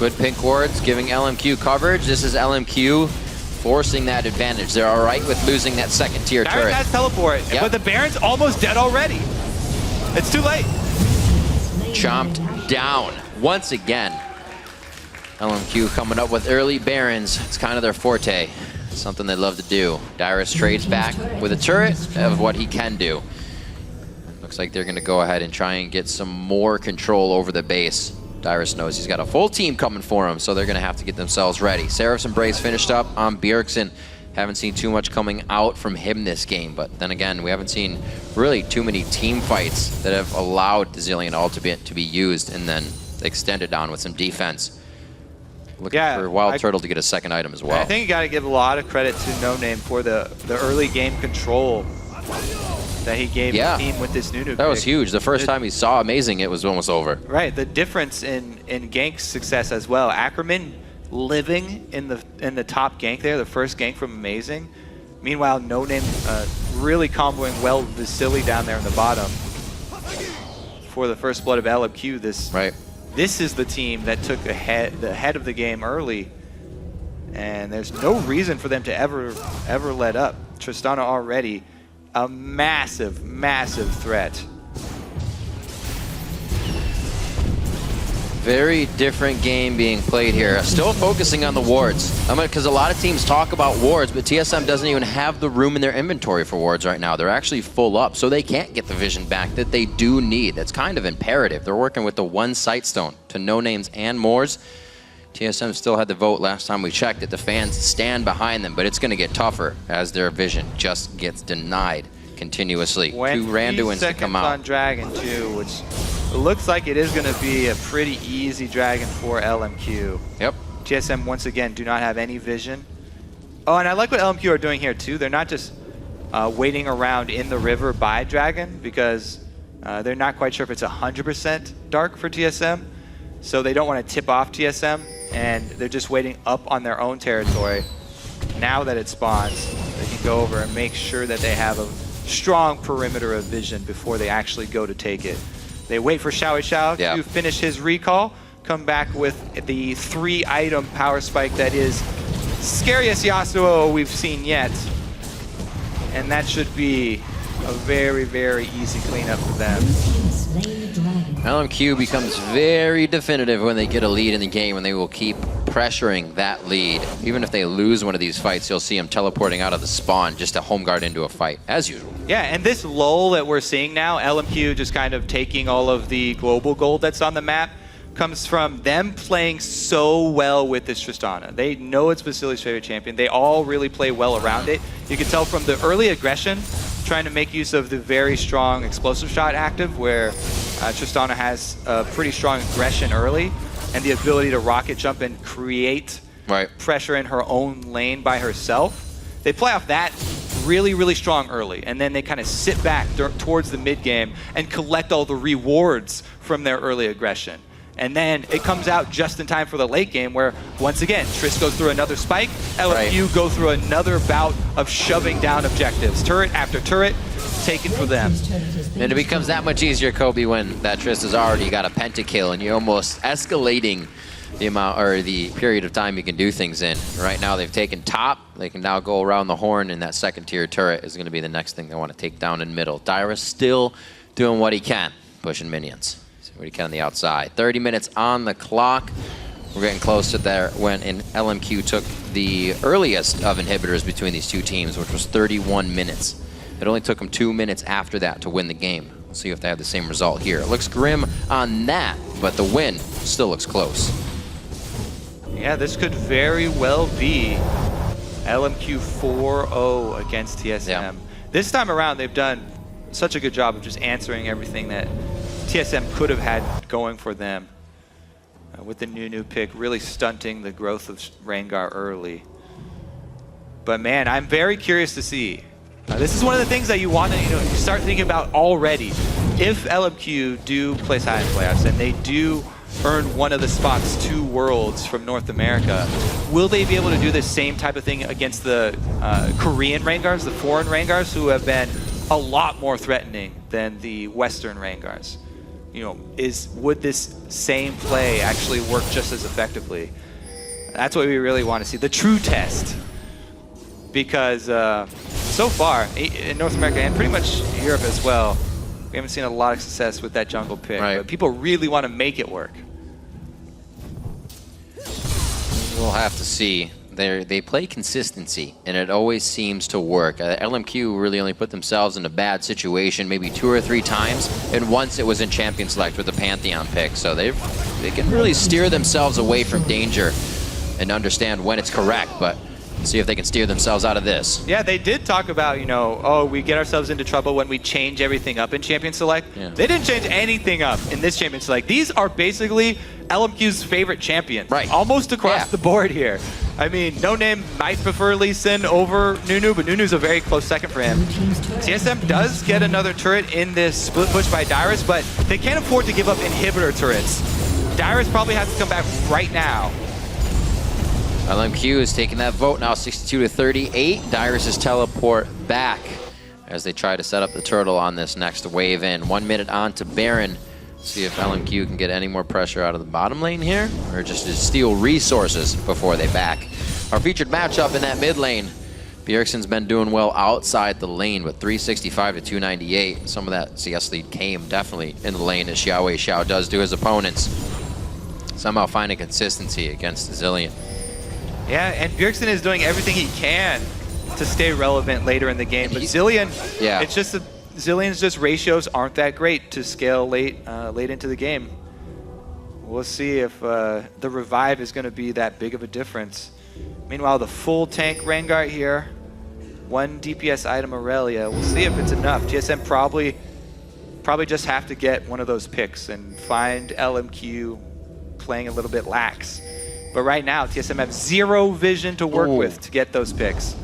Good pink wards giving LMQ coverage. This is LMQ forcing that advantage. They're all right with losing that second tier turret. Dyrus has teleport, but the Baron's almost dead already. It's too late. Chomped down once again. LMQ coming up with early Barons. It's kind of their forte. Something they love to do. Dyrus trades back with a turret of what he can do. Looks like they're going to go ahead and try and get some more control over the base. Dyrus knows he's got a full team coming for him, so they're going to have to get themselves ready. Seraph's Embrace finished up on Bjergsen. Haven't seen too much coming out from him this game, but then again, we haven't seen really too many team fights that have allowed the Zillion ultimate to be used and then extended on with some defense. Looking for WildTurtle to get a second item as well. I think you got to give a lot of credit to NoName for the early game control that he gave the team with this Nunu. That was huge. The first time he saw Amazing, it was almost over. Right. The difference in Gank's success as well. Ackerman living in the top gank there, the first gank from Amazing. Meanwhile, NoName really comboing well with Vasilii down there in the bottom for the first blood of LMQ this this is the team that took the head of the game early, and there's no reason for them to ever let up. Tristana already a massive, massive threat. Very different game being played here. Still focusing on the wards. Because a lot of teams talk about wards, but TSM doesn't even have the room in their inventory for wards right now. They're actually full up, so they can't get the vision back that they do need. That's kind of imperative. They're working with the one sight stone to NoNames and Moors. TSM still had the vote last time we checked it. The fans stand behind them, but it's going to get tougher as their vision just gets denied continuously. 2 Randuins to come out. On Dragon too, which looks like it is going to be a pretty easy Dragon for LMQ. Yep. TSM once again do not have any vision. Oh, and I like what LMQ are doing here too. They're not just waiting around in the river by Dragon, because they're not quite sure if it's 100% dark for TSM. So they don't want to tip off TSM, and they're just waiting up on their own territory. Now that it spawns, they can go over and make sure that they have a strong perimeter of vision before they actually go to take it. They wait for XiaoWeiXiao to finish his recall, come back with the 3-item power spike that is scariest Yasuo we've seen yet. And that should be a very, very easy cleanup for them. LMQ becomes very definitive when they get a lead in the game, and they will keep pressuring that lead. Even if they lose one of these fights, you'll see them teleporting out of the spawn just to home guard into a fight, as usual. Yeah, and this lull that we're seeing now, LMQ just kind of taking all of the global gold that's on the map, comes from them playing so well with this Tristana. They know it's Vasilii's favorite champion. They all really play well around it. You can tell from the early aggression, trying to make use of the very strong explosive shot active, where Tristana has a pretty strong aggression early, and the ability to rocket jump and create pressure in her own lane by herself. They play off that really, really strong early, and then they kind of sit back towards the mid game and collect all the rewards from their early aggression. And then it comes out just in time for the late game, where once again, Triss goes through another spike, LMQ go through another bout of shoving down objectives. Turret after turret, taken for them. And it becomes that much easier, Kobe, when that Triss has already got a pentakill, and you're almost escalating the amount or the period of time you can do things in. Right now they've taken top, they can now go around the horn, and that second tier turret is going to be the next thing they want to take down in middle. Dyrus still doing what he can, pushing minions. What he can on the outside. 30 minutes on the clock. We're getting close to there when LMQ took the earliest of inhibitors between these two teams, which was 31 minutes. It only took them 2 minutes after that to win the game. We'll see if they have the same result here. It looks grim on that, but the win still looks close. Yeah, this could very well be LMQ 4-0 against TSM. Yeah. This time around, they've done such a good job of just answering everything that TSM could have had going for them with the new pick, really stunting the growth of Rengar early. But man, I'm very curious to see. This is one of the things that you want to you start thinking about already. If LMQ do place high in playoffs and they do earn one of the spots to Worlds from North America, will they be able to do the same type of thing against the Korean Rengars, the foreign Rengars, who have been a lot more threatening than the Western Rengars? Would this same play actually work just as effectively? That's what we really want to see, the true test. Because so far, in North America and pretty much Europe as well, we haven't seen a lot of success with that jungle pick. But people really want to make it work. We'll have to see. They play consistency, and it always seems to work. LMQ really only put themselves in a bad situation maybe 2 or 3 times, and once it was in Champion Select with the Pantheon pick. So they can really steer themselves away from danger and understand when it's correct, but see if they can steer themselves out of this. Yeah, they did talk about, oh, we get ourselves into trouble when we change everything up in Champion Select. Yeah. They didn't change anything up in this Champion Select. These are basically LMQ's favorite champions. Almost across the board here. I mean, NoName might prefer Lee Sin over Nunu, but Nunu's a very close second for him. TSM does get another turret in this split push by Dyrus, but they can't afford to give up inhibitor turrets. Dyrus probably has to come back right now. LMQ is taking that vote now, 62-38. Dyrus' teleport back as they try to set up the turtle on this next wave in. 1 minute on to Baron See if LMQ can get any more pressure out of the bottom lane here, or just to steal resources before they back. Our featured matchup in that mid lane, Bjergsen's been doing well outside the lane with 365 to 298. Some of that CS lead came definitely in the lane as XiaoWeiXiao does to his opponents. Somehow finding consistency against Zillion. Yeah, and Bjergsen is doing everything he can to stay relevant later in the game. But Zillion, it's just that Zillion's just ratios aren't that great to scale late into the game. We'll see if the revive is going to be that big of a difference. Meanwhile, the full tank Rengar here, 1 DPS item Aurelia. We'll see if it's enough. TSM probably just have to get one of those picks and find LMQ playing a little bit lax. But right now, TSM have 0 vision to work with to get those picks.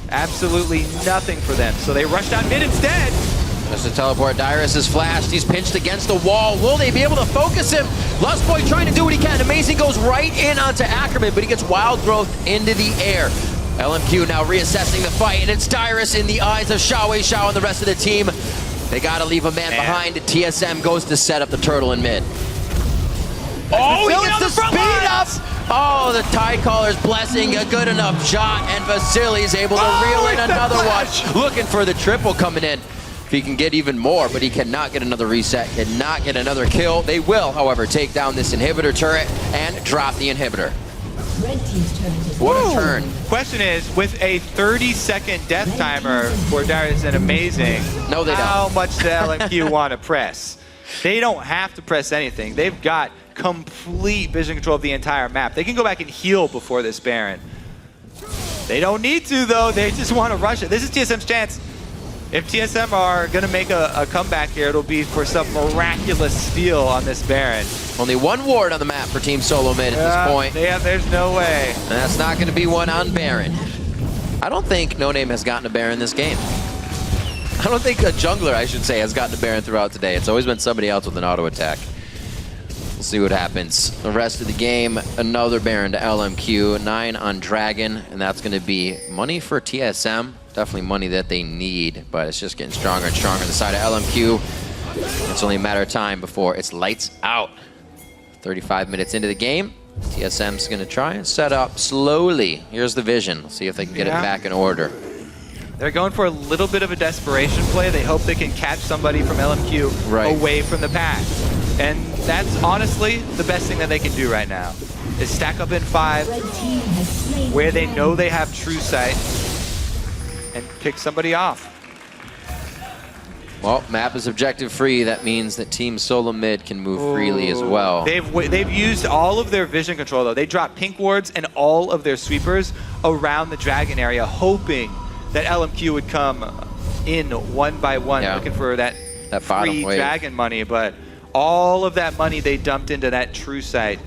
Absolutely nothing for them. So they rushed on mid instead. Just a teleport. Dyrus is flashed. He's pinched against the wall. Will they be able to focus him? Lustboy trying to do what he can. Amazing goes right in onto Ackerman, but he gets wild growth into the air. LMQ now reassessing the fight, and it's Dyrus in the eyes of XiaoWeiXiao and the rest of the team. They got to leave a man behind. TSM goes to set up the turtle in mid. Oh, he gets the speed up! Oh, the Tide Caller's blessing, a good enough shot, and Vasilii is able to reel in another one. Looking for the triple coming in. If he can get even more, but he cannot get another reset, cannot get another kill. They will, however, take down this inhibitor turret and drop the inhibitor. What a turn. Question is, with a 30-second death timer for Dyrus and Amazing, no, they don't. How much does LMQ want to press? They don't have to press anything. They've got complete vision control of the entire map. They can go back and heal before this Baron. They don't need to, though. They just want to rush it. This is TSM's chance. If TSM are going to make a comeback here, it'll be for some miraculous steal on this Baron. Only 1 ward on the map for Team Solo Mid at this point. There's no way. And that's not going to be one on Baron. I don't think NoName has gotten a Baron this game. I don't think a jungler, I should say, has gotten a Baron throughout today. It's always been somebody else with an auto attack. We'll see what happens. The rest of the game, another Baron to LMQ, 9 on Dragon, and that's going to be money for TSM. Definitely money that they need, but it's just getting stronger and stronger on the side of LMQ. It's only a matter of time before it's lights out. 35 minutes into the game, TSM's going to try and set up slowly. Here's the vision. We'll see if they can get it back in order. They're going for a little bit of a desperation play. They hope they can catch somebody from LMQ away from the pack. And that's honestly the best thing that they can do right now, is stack up in 5 where they know they have true sight and pick somebody off. Well, map is objective free. That means that Team Solo Mid can move freely as well. They've used all of their vision control, though. They dropped pink wards and all of their sweepers around the Dragon area, hoping that LMQ would come in 1 by 1, looking for that free Dragon money. But all of that money they dumped into that true sight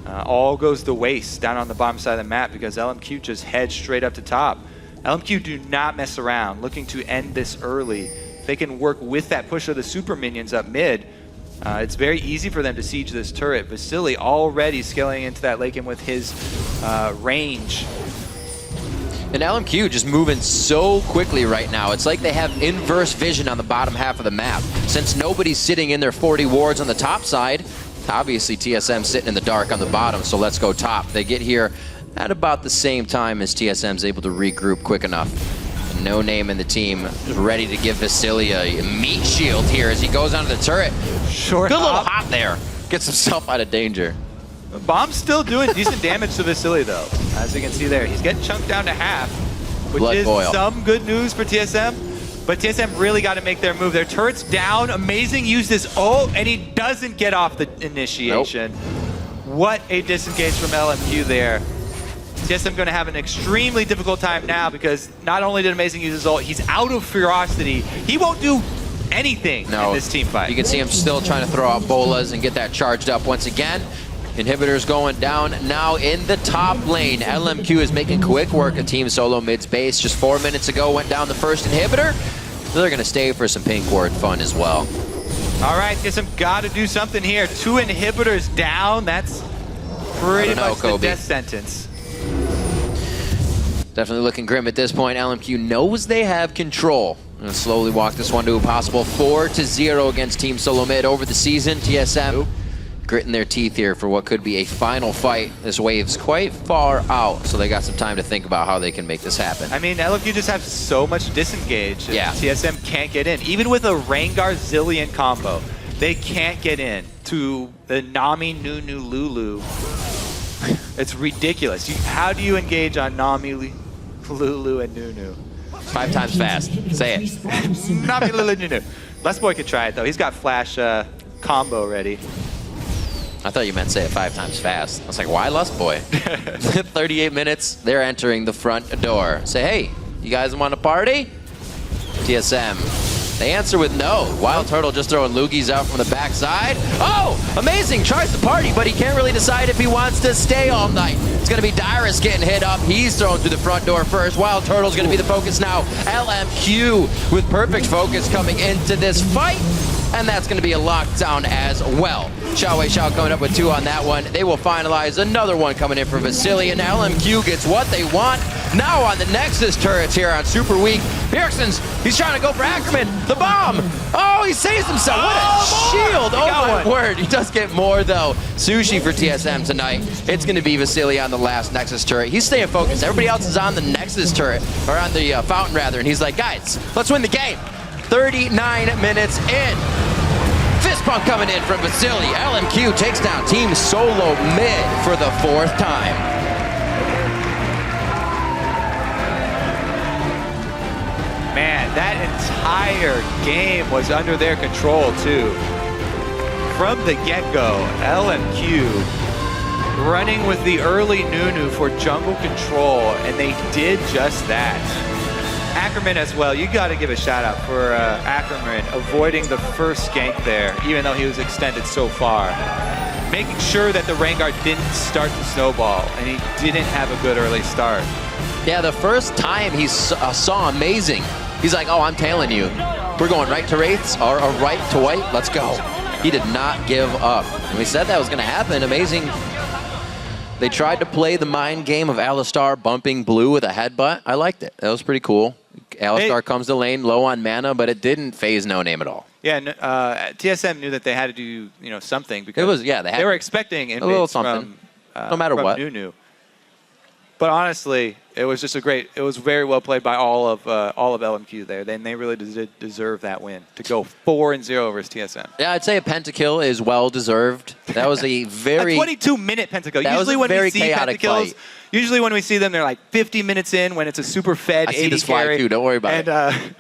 all goes to waste down on the bottom side of the map because LMQ just heads straight up to top. LMQ do not mess around, looking to end this early. If they can work with that push of the super minions up mid, it's very easy for them to siege this turret. Vasilii already scaling into that Laken with his range. And LMQ just moving so quickly right now. It's like they have inverse vision on the bottom half of the map. Since nobody's sitting in their 40 wards on the top side, obviously TSM sitting in the dark on the bottom, so let's go top. They get here at about the same time as TSM's able to regroup quick enough. And NoName and the team is ready to give Vasilii a meat shield here as he goes onto the turret. Good little hop there. Gets himself out of danger. Bomb's still doing decent damage to Vasilii, though. As you can see there, he's getting chunked down to half, which is some good news for TSM. But TSM really got to make their move. Their turret's down. Amazing used his ult, and he doesn't get off the initiation. What a disengage from LMQ there. TSM going to have an extremely difficult time now because not only did Amazing use his ult, he's out of ferocity. He won't do anything in this team fight. You can see him still trying to throw out bolas and get that charged up once again. Inhibitors going down now in the top lane. LMQ is making quick work of Team Solo Mid's base. Just 4 minutes ago went down the first inhibitor. So they're going to stay for some pink ward fun as well. All right, TSM got to do something here. 2 inhibitors down. That's pretty much the death sentence. Definitely looking grim at this point. LMQ knows they have control. Gonna slowly walk this one to a possible 4-0 against Team Solo Mid over the season. TSM gritting their teeth here for what could be a final fight. This wave's quite far out, so they got some time to think about how they can make this happen. I mean, LMQ just have so much disengage. Yeah. TSM can't get in. Even with a Rengar Zillion combo, they can't get in to the Nami, Nunu, Lulu. It's ridiculous. How do you engage on Nami, Lulu, and Nunu? 5 times fast. Say it. Nami, Lulu, Nunu. Lustboy could try it, though. He's got flash combo ready. I thought you meant say it 5 times fast. I was like, why Lustboy? 38 minutes, they're entering the front door. Say, hey, you guys want to party? TSM, they answer with no. WildTurtle just throwing loogies out from the backside. Oh, amazing, tries to party, but he can't really decide if he wants to stay all night. It's gonna be Dyrus getting hit up. He's thrown through the front door first. WildTurtle's gonna be the focus now. LMQ with perfect focus coming into this fight. And that's going to be a lockdown as well. XiaoWeiXiao coming up with 2 on that one. They will finalize another one coming in for Vasilii, and LMQ gets what they want. Now on the Nexus turrets here on Super Weak. Bjergsen's, he's trying to go for Ackerman. The bomb! Oh, he saves himself. What a shield! Oh my word. He does get more though. Sushi for TSM tonight. It's going to be Vasilii on the last Nexus turret. He's staying focused. Everybody else is on the Nexus turret, or on the fountain rather, and he's like, guys, let's win the game. 39 minutes in. Fist pump coming in from Vasilii. LMQ takes down Team Solo Mid for the 4th time. Man, that entire game was under their control, too. From the get-go, LMQ running with the early Nunu for jungle control, and they did just that. Ackerman as well, you got to give a shout out for Ackerman avoiding the first gank there, even though he was extended so far. Making sure that the Rengar didn't start to snowball, and he didn't have a good early start. Yeah, the first time he saw amazing. He's like, oh, I'm tailing you. We're going right to Wraiths or right to White. Let's go. He did not give up. And we said that was going to happen. Amazing. They tried to play the mind game of Alistar bumping blue with a headbutt. I liked it. That was pretty cool. Alistar comes to lane low on mana, but it didn't phase NoName at all. Yeah, TSM knew that they had to do something because it was, they were expecting a little something, no matter what. Nunu. But honestly, it was just it was very well played by all of LMQ there. Then they really did deserve that win to go 4-0 versus TSM. Yeah, I'd say a pentakill is well deserved. That was a very 22-minute pentakill. Usually when we see pentakills, usually when we see them, they're like 50 minutes in when it's a super fed 80 I see this fly too. Don't worry about it.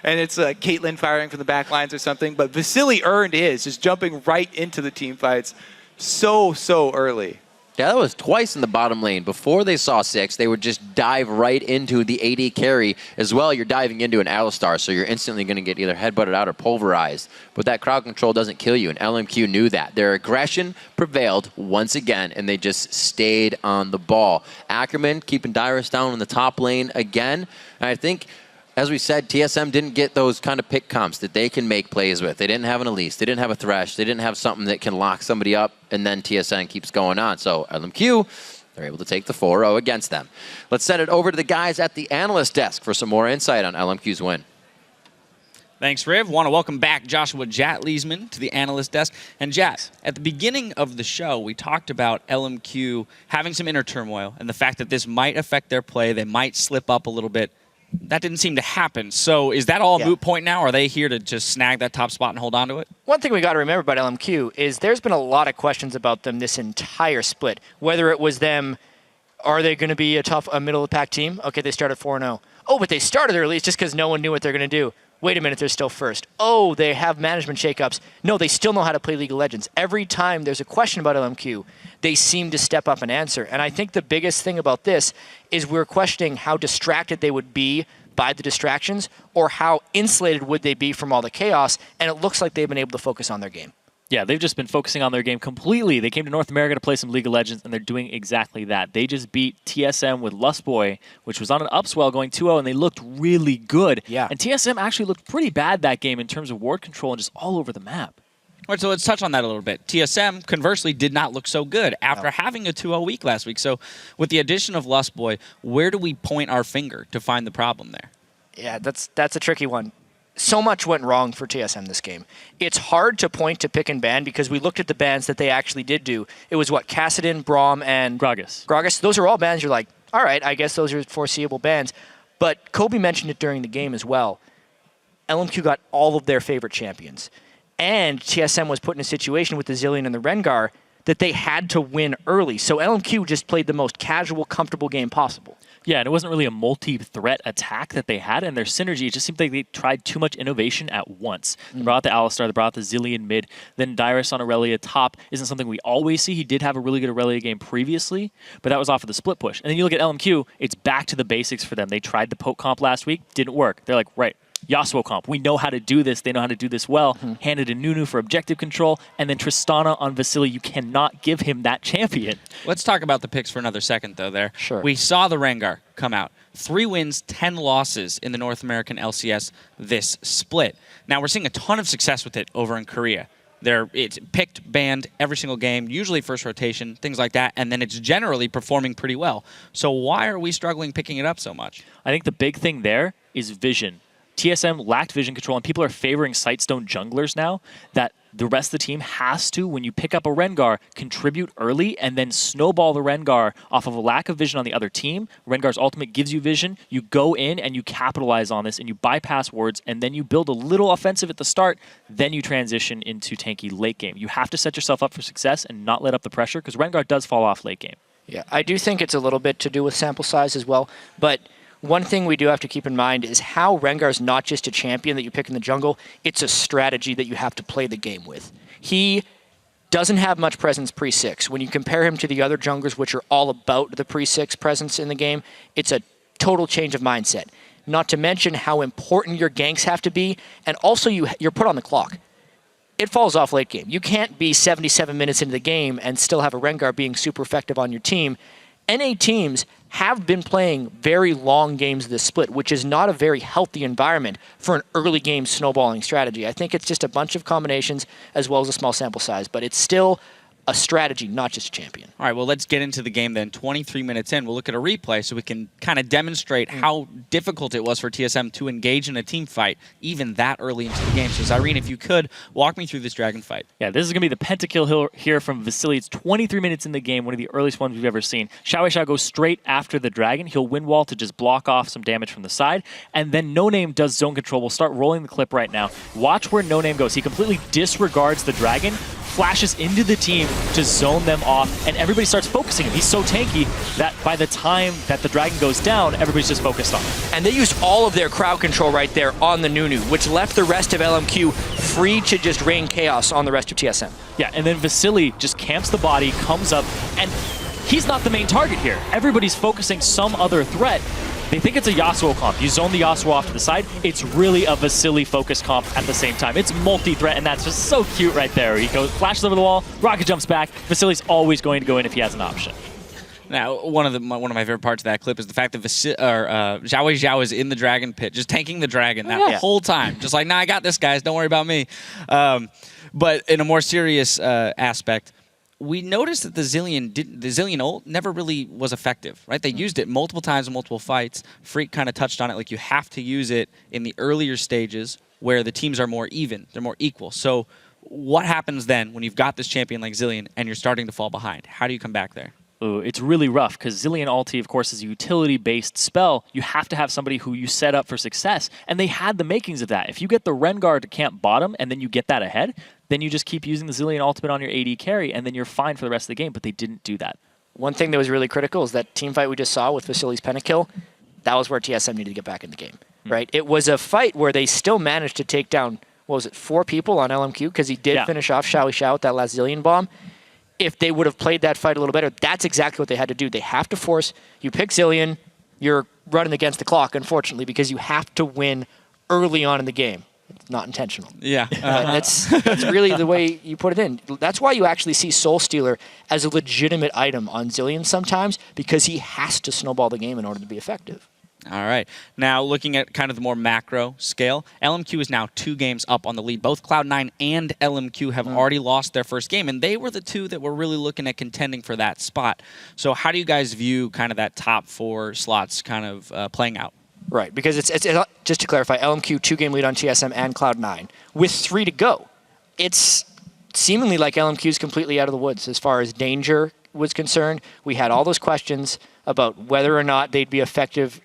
And it's Qi-Lin firing from the back lines or something. But Vasilii earned his, just jumping right into the team fights so early. Yeah, that was twice in the bottom lane. Before they saw 6, they would just dive right into the AD carry. As well, you're diving into an Alistar, so you're instantly going to get either headbutted out or pulverized. But that crowd control doesn't kill you, and LMQ knew that. Their aggression prevailed once again, and they just stayed on the ball. Ackerman keeping Dyrus down in the top lane again. And I think, as we said, TSM didn't get those kind of pick comps that they can make plays with. They didn't have an Elise. They didn't have a Thresh. They didn't have something that can lock somebody up, and then TSM keeps going on. So LMQ, they're able to take the 4-0 against them. Let's send it over to the guys at the analyst desk for some more insight on LMQ's win. Thanks, Riv. Want to welcome back Joshua Jat-Leesman to the analyst desk. And Jat, at the beginning of the show, we talked about LMQ having some inner turmoil and the fact that this might affect their play. They might slip up a little bit. That didn't seem to happen. So is that all a moot point now? Are they here to just snag that top spot and hold on to it? One thing we got to remember about LMQ is there's been a lot of questions about them this entire split. Whether it was them, are they going to be a middle-of-the-pack team? Okay, they started 4-0. Oh, but they started early. It's just because no one knew what they're going to do. Wait a minute, they're still first. Oh, they have management shakeups. No, they still know how to play League of Legends. Every time there's a question about LMQ, they seem to step up and answer. And I think the biggest thing about this is we're questioning how distracted they would be by the distractions or how insulated would they be from all the chaos. And it looks like they've been able to focus on their game. Yeah, they've just been focusing on their game completely. They came to North America to play some League of Legends, and they're doing exactly that. They just beat TSM with Lustboy, which was on an upswell going 2-0, and they looked really good. Yeah. And TSM actually looked pretty bad that game in terms of ward control and just all over the map. All right, so let's touch on that a little bit. TSM, conversely, did not look so good after having a 2-0 week last week. So with the addition of Lustboy, where do we point our finger to find the problem there? Yeah, that's a tricky one. so much went wrong for TSM this game. It's hard to point to pick and ban because we looked at the bans that they actually did do. It was what, Kassadin, Braum, and Gragas. Those are all bans you're like, all right, I guess those are foreseeable bans. But Kobe mentioned it during the game as well. LMQ got all of their favorite champions. And TSM was put in a situation with the Zilean and the Rengar that they had to win early. So LMQ just played the most casual, comfortable game possible. Yeah, and it wasn't really a multi-threat attack that they had, and their synergy, it just seemed like they tried too much innovation at once. They brought out the Alistar, they brought out the Zilean mid, then Dyrus on Aurelia top isn't something we always see. He did have a really good Aurelia game previously, but that was off of the split push. And then you look at LMQ, it's back to the basics for them. They tried the poke comp last week, didn't work. They're like, right, Yasuo comp. We know how to do this. They know how to do this well. Handed to Nunu for objective control, and then Tristana on Vasilii. You cannot give him that champion. Let's talk about the picks for another second, though, there. Sure. We saw the Rengar come out. 3 wins, 10 losses in the North American LCS this split. Now, we're seeing a ton of success with it over in Korea. It's picked, banned every single game, usually first rotation, things like that, and then it's generally performing pretty well. So why are we struggling picking it up so much? I think the big thing there is vision. TSM lacked vision control, and people are favoring Sightstone junglers now that the rest of the team has to, when you pick up a Rengar, contribute early and then snowball the Rengar off of a lack of vision on the other team. Rengar's ultimate gives you vision. You go in and you capitalize on this and you bypass wards, and then you build a little offensive at the start, then you transition into tanky late game. You have to set yourself up for success and not let up the pressure, because Rengar does fall off late game. Yeah, I do think it's a little bit to do with sample size as well, but one thing we do have to keep in mind is how Rengar's not just a champion that you pick in the jungle, it's a strategy that you have to play the game with. He doesn't have much presence pre-6. When you compare him to the other junglers, which are all about the pre-6 presence in the game, it's a total change of mindset. Not to mention how important your ganks have to be, and also you're put on the clock. It falls off late game. You can't be 77 minutes into the game and still have a Rengar being super effective on your team. NA teams have been playing very long games this split, which is not a very healthy environment for an early game snowballing strategy. I think it's just a bunch of combinations as well as a small sample size, but it's still a strategy, not just a champion. All right, well, let's get into the game then. 23 minutes in, we'll look at a replay so we can kind of demonstrate how difficult it was for TSM to engage in a team fight even that early into the game. So, Zyrene, if you could, walk me through this dragon fight. Yeah, this is going to be the pentakill here from Vasilii. It's 23 minutes in the game, one of the earliest ones we've ever seen. XiaoWeiXiao goes straight after the dragon. He'll win wall to just block off some damage from the side, and then NoName does zone control. We'll start rolling the clip right now. Watch where NoName goes. He completely disregards the dragon, flashes into the team to zone them off, and everybody starts focusing him. He's so tanky that by the time that the dragon goes down, everybody's just focused on him. And they used all of their crowd control right there on the Nunu, which left the rest of LMQ free to just rain chaos on the rest of TSM. Yeah, and then Vasilii just camps the body, comes up, and he's not the main target here. Everybody's focusing some other threat. They think it's a Yasuo comp. You zone the Yasuo off to the side. It's really a Vasilii focus comp at the same time. It's multi-threat, and that's just so cute right there. He goes, flashes over the wall, rocket jumps back. Vasilii's always going to go in if he has an option. Now, one of my favorite parts of that clip is the fact that XiaoWeiXiao is in the dragon pit, just tanking the dragon that whole time. Just like, nah, I got this, guys. Don't worry about me. But in a more serious aspect, we noticed that the Zilean ult never really was effective, right? They used it multiple times in multiple fights. Freak kind of touched on it, like you have to use it in the earlier stages where the teams are more even, they're more equal. So what happens then when you've got this champion like Zilean and you're starting to fall behind? How do you come back there? Ooh, it's really rough because Zilean ulti, of course, is a utility-based spell. You have to have somebody who you set up for success, and they had the makings of that. If you get the Rengar to camp bottom and then you get that ahead, then you just keep using the Zilean ultimate on your AD carry, and then you're fine for the rest of the game, but they didn't do that. One thing that was really critical is that team fight we just saw with Vasilii's pentakill. That was where TSM needed to get back in the game, right? It was a fight where they still managed to take down, what was it, 4 people on LMQ, because he did finish off XiaoWeiXiao with that last Zilean bomb. If they would have played that fight a little better, that's exactly what they had to do. They have to force, you pick Zilean, you're running against the clock, unfortunately, because you have to win early on in the game. It's not intentional. Yeah. That's really the way you put it in. That's why you actually see Soul Stealer as a legitimate item on Zilean sometimes, because he has to snowball the game in order to be effective. All right. Now, looking at kind of the more macro scale, LMQ is now 2 games up on the lead. Both Cloud9 and LMQ have already lost their first game, and they were the 2 that were really looking at contending for that spot. So how do you guys view kind of that top 4 slots kind of playing out? Right, because it's just to clarify, LMQ 2-game lead on TSM and Cloud9 with 3 to go. It's seemingly like LMQ's completely out of the woods as far as danger was concerned. We had all those questions about whether or not they'd be effective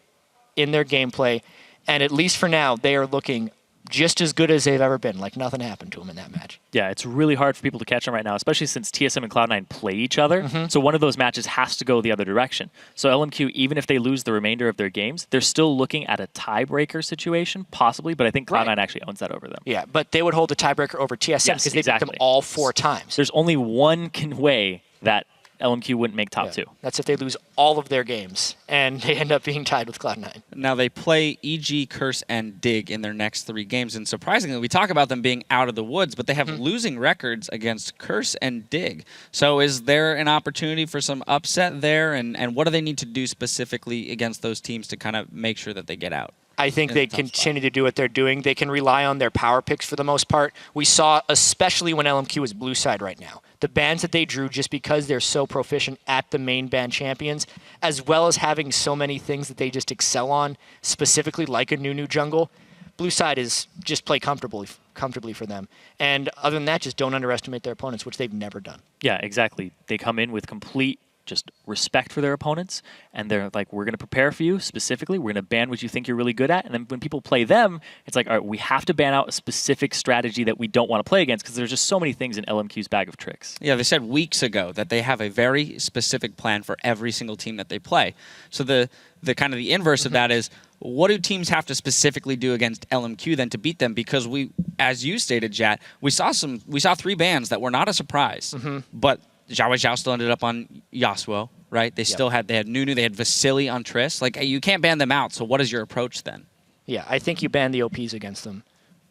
in their gameplay, and at least for now, they are looking just as good as they've ever been, like nothing happened to them in that match. Yeah, it's really hard for people to catch them right now, especially since TSM and Cloud9 play each other. So one of those matches has to go the other direction. So LMQ, even if they lose the remainder of their games, they're still looking at a tiebreaker situation, possibly, but I think Cloud9 actually owns that over them. Yeah, but they would hold a tiebreaker over TSM because they beat them all 4 times. There's only one way that LMQ wouldn't make top 2. That's if they lose all of their games and they end up being tied with Cloud9. Now they play EG, Curse, and Dig in their next 3 games, and surprisingly, we talk about them being out of the woods, but they have losing records against Curse and Dig. So is there an opportunity for some upset there, and what do they need to do specifically against those teams to kind of make sure that they get out? I think they continue to do what they're doing. They can rely on their power picks for the most part. We saw, especially when LMQ is blue side right now, the bans that they drew just because they're so proficient at the main ban champions, as well as having so many things that they just excel on, specifically like a new jungle. Blue side is just play comfortably for them. And other than that, just don't underestimate their opponents, which they've never done. Yeah, exactly. They come in with complete just respect for their opponents, and they're like, we're going to prepare for you specifically, we're going to ban what you think you're really good at, and then when people play them, it's like, all right, we have to ban out a specific strategy that we don't want to play against, because there's just so many things in LMQ's bag of tricks. Yeah, they said weeks ago that they have a very specific plan for every single team that they play. So the kind of the inverse of that is, what do teams have to specifically do against LMQ then to beat them? Because we, as you stated, Jat, we saw 3 bans that were not a surprise, but XiaoWeiXiao still ended up on Yasuo, right? They still had Nunu, they had Vasilii on Triss. Like, you can't ban them out, so what is your approach then? Yeah, I think you ban the OPs against them.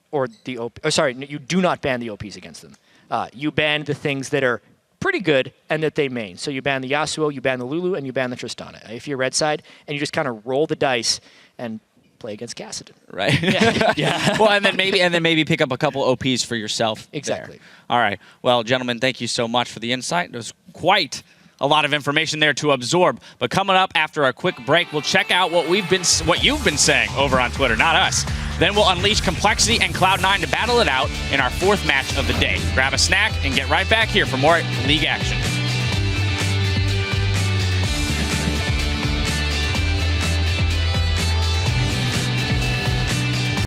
Or sorry, you do not ban the OPs against them. You ban the things that are pretty good and that they main. So you ban the Yasuo, you ban the Lulu, and you ban the Tristana. If you're red side, and you just kind of roll the dice and play against Kassadin. Right. Yeah. Well, and then maybe pick up a couple OPs for yourself. Exactly. There. All right. Well, gentlemen, thank you so much for the insight. It was quite a lot of information there to absorb. But coming up after a quick break, we'll check out what you've been saying over on Twitter, not us. Then we'll unleash Complexity and Cloud9 to battle it out in our 4th match of the day. Grab a snack and get right back here for more League action.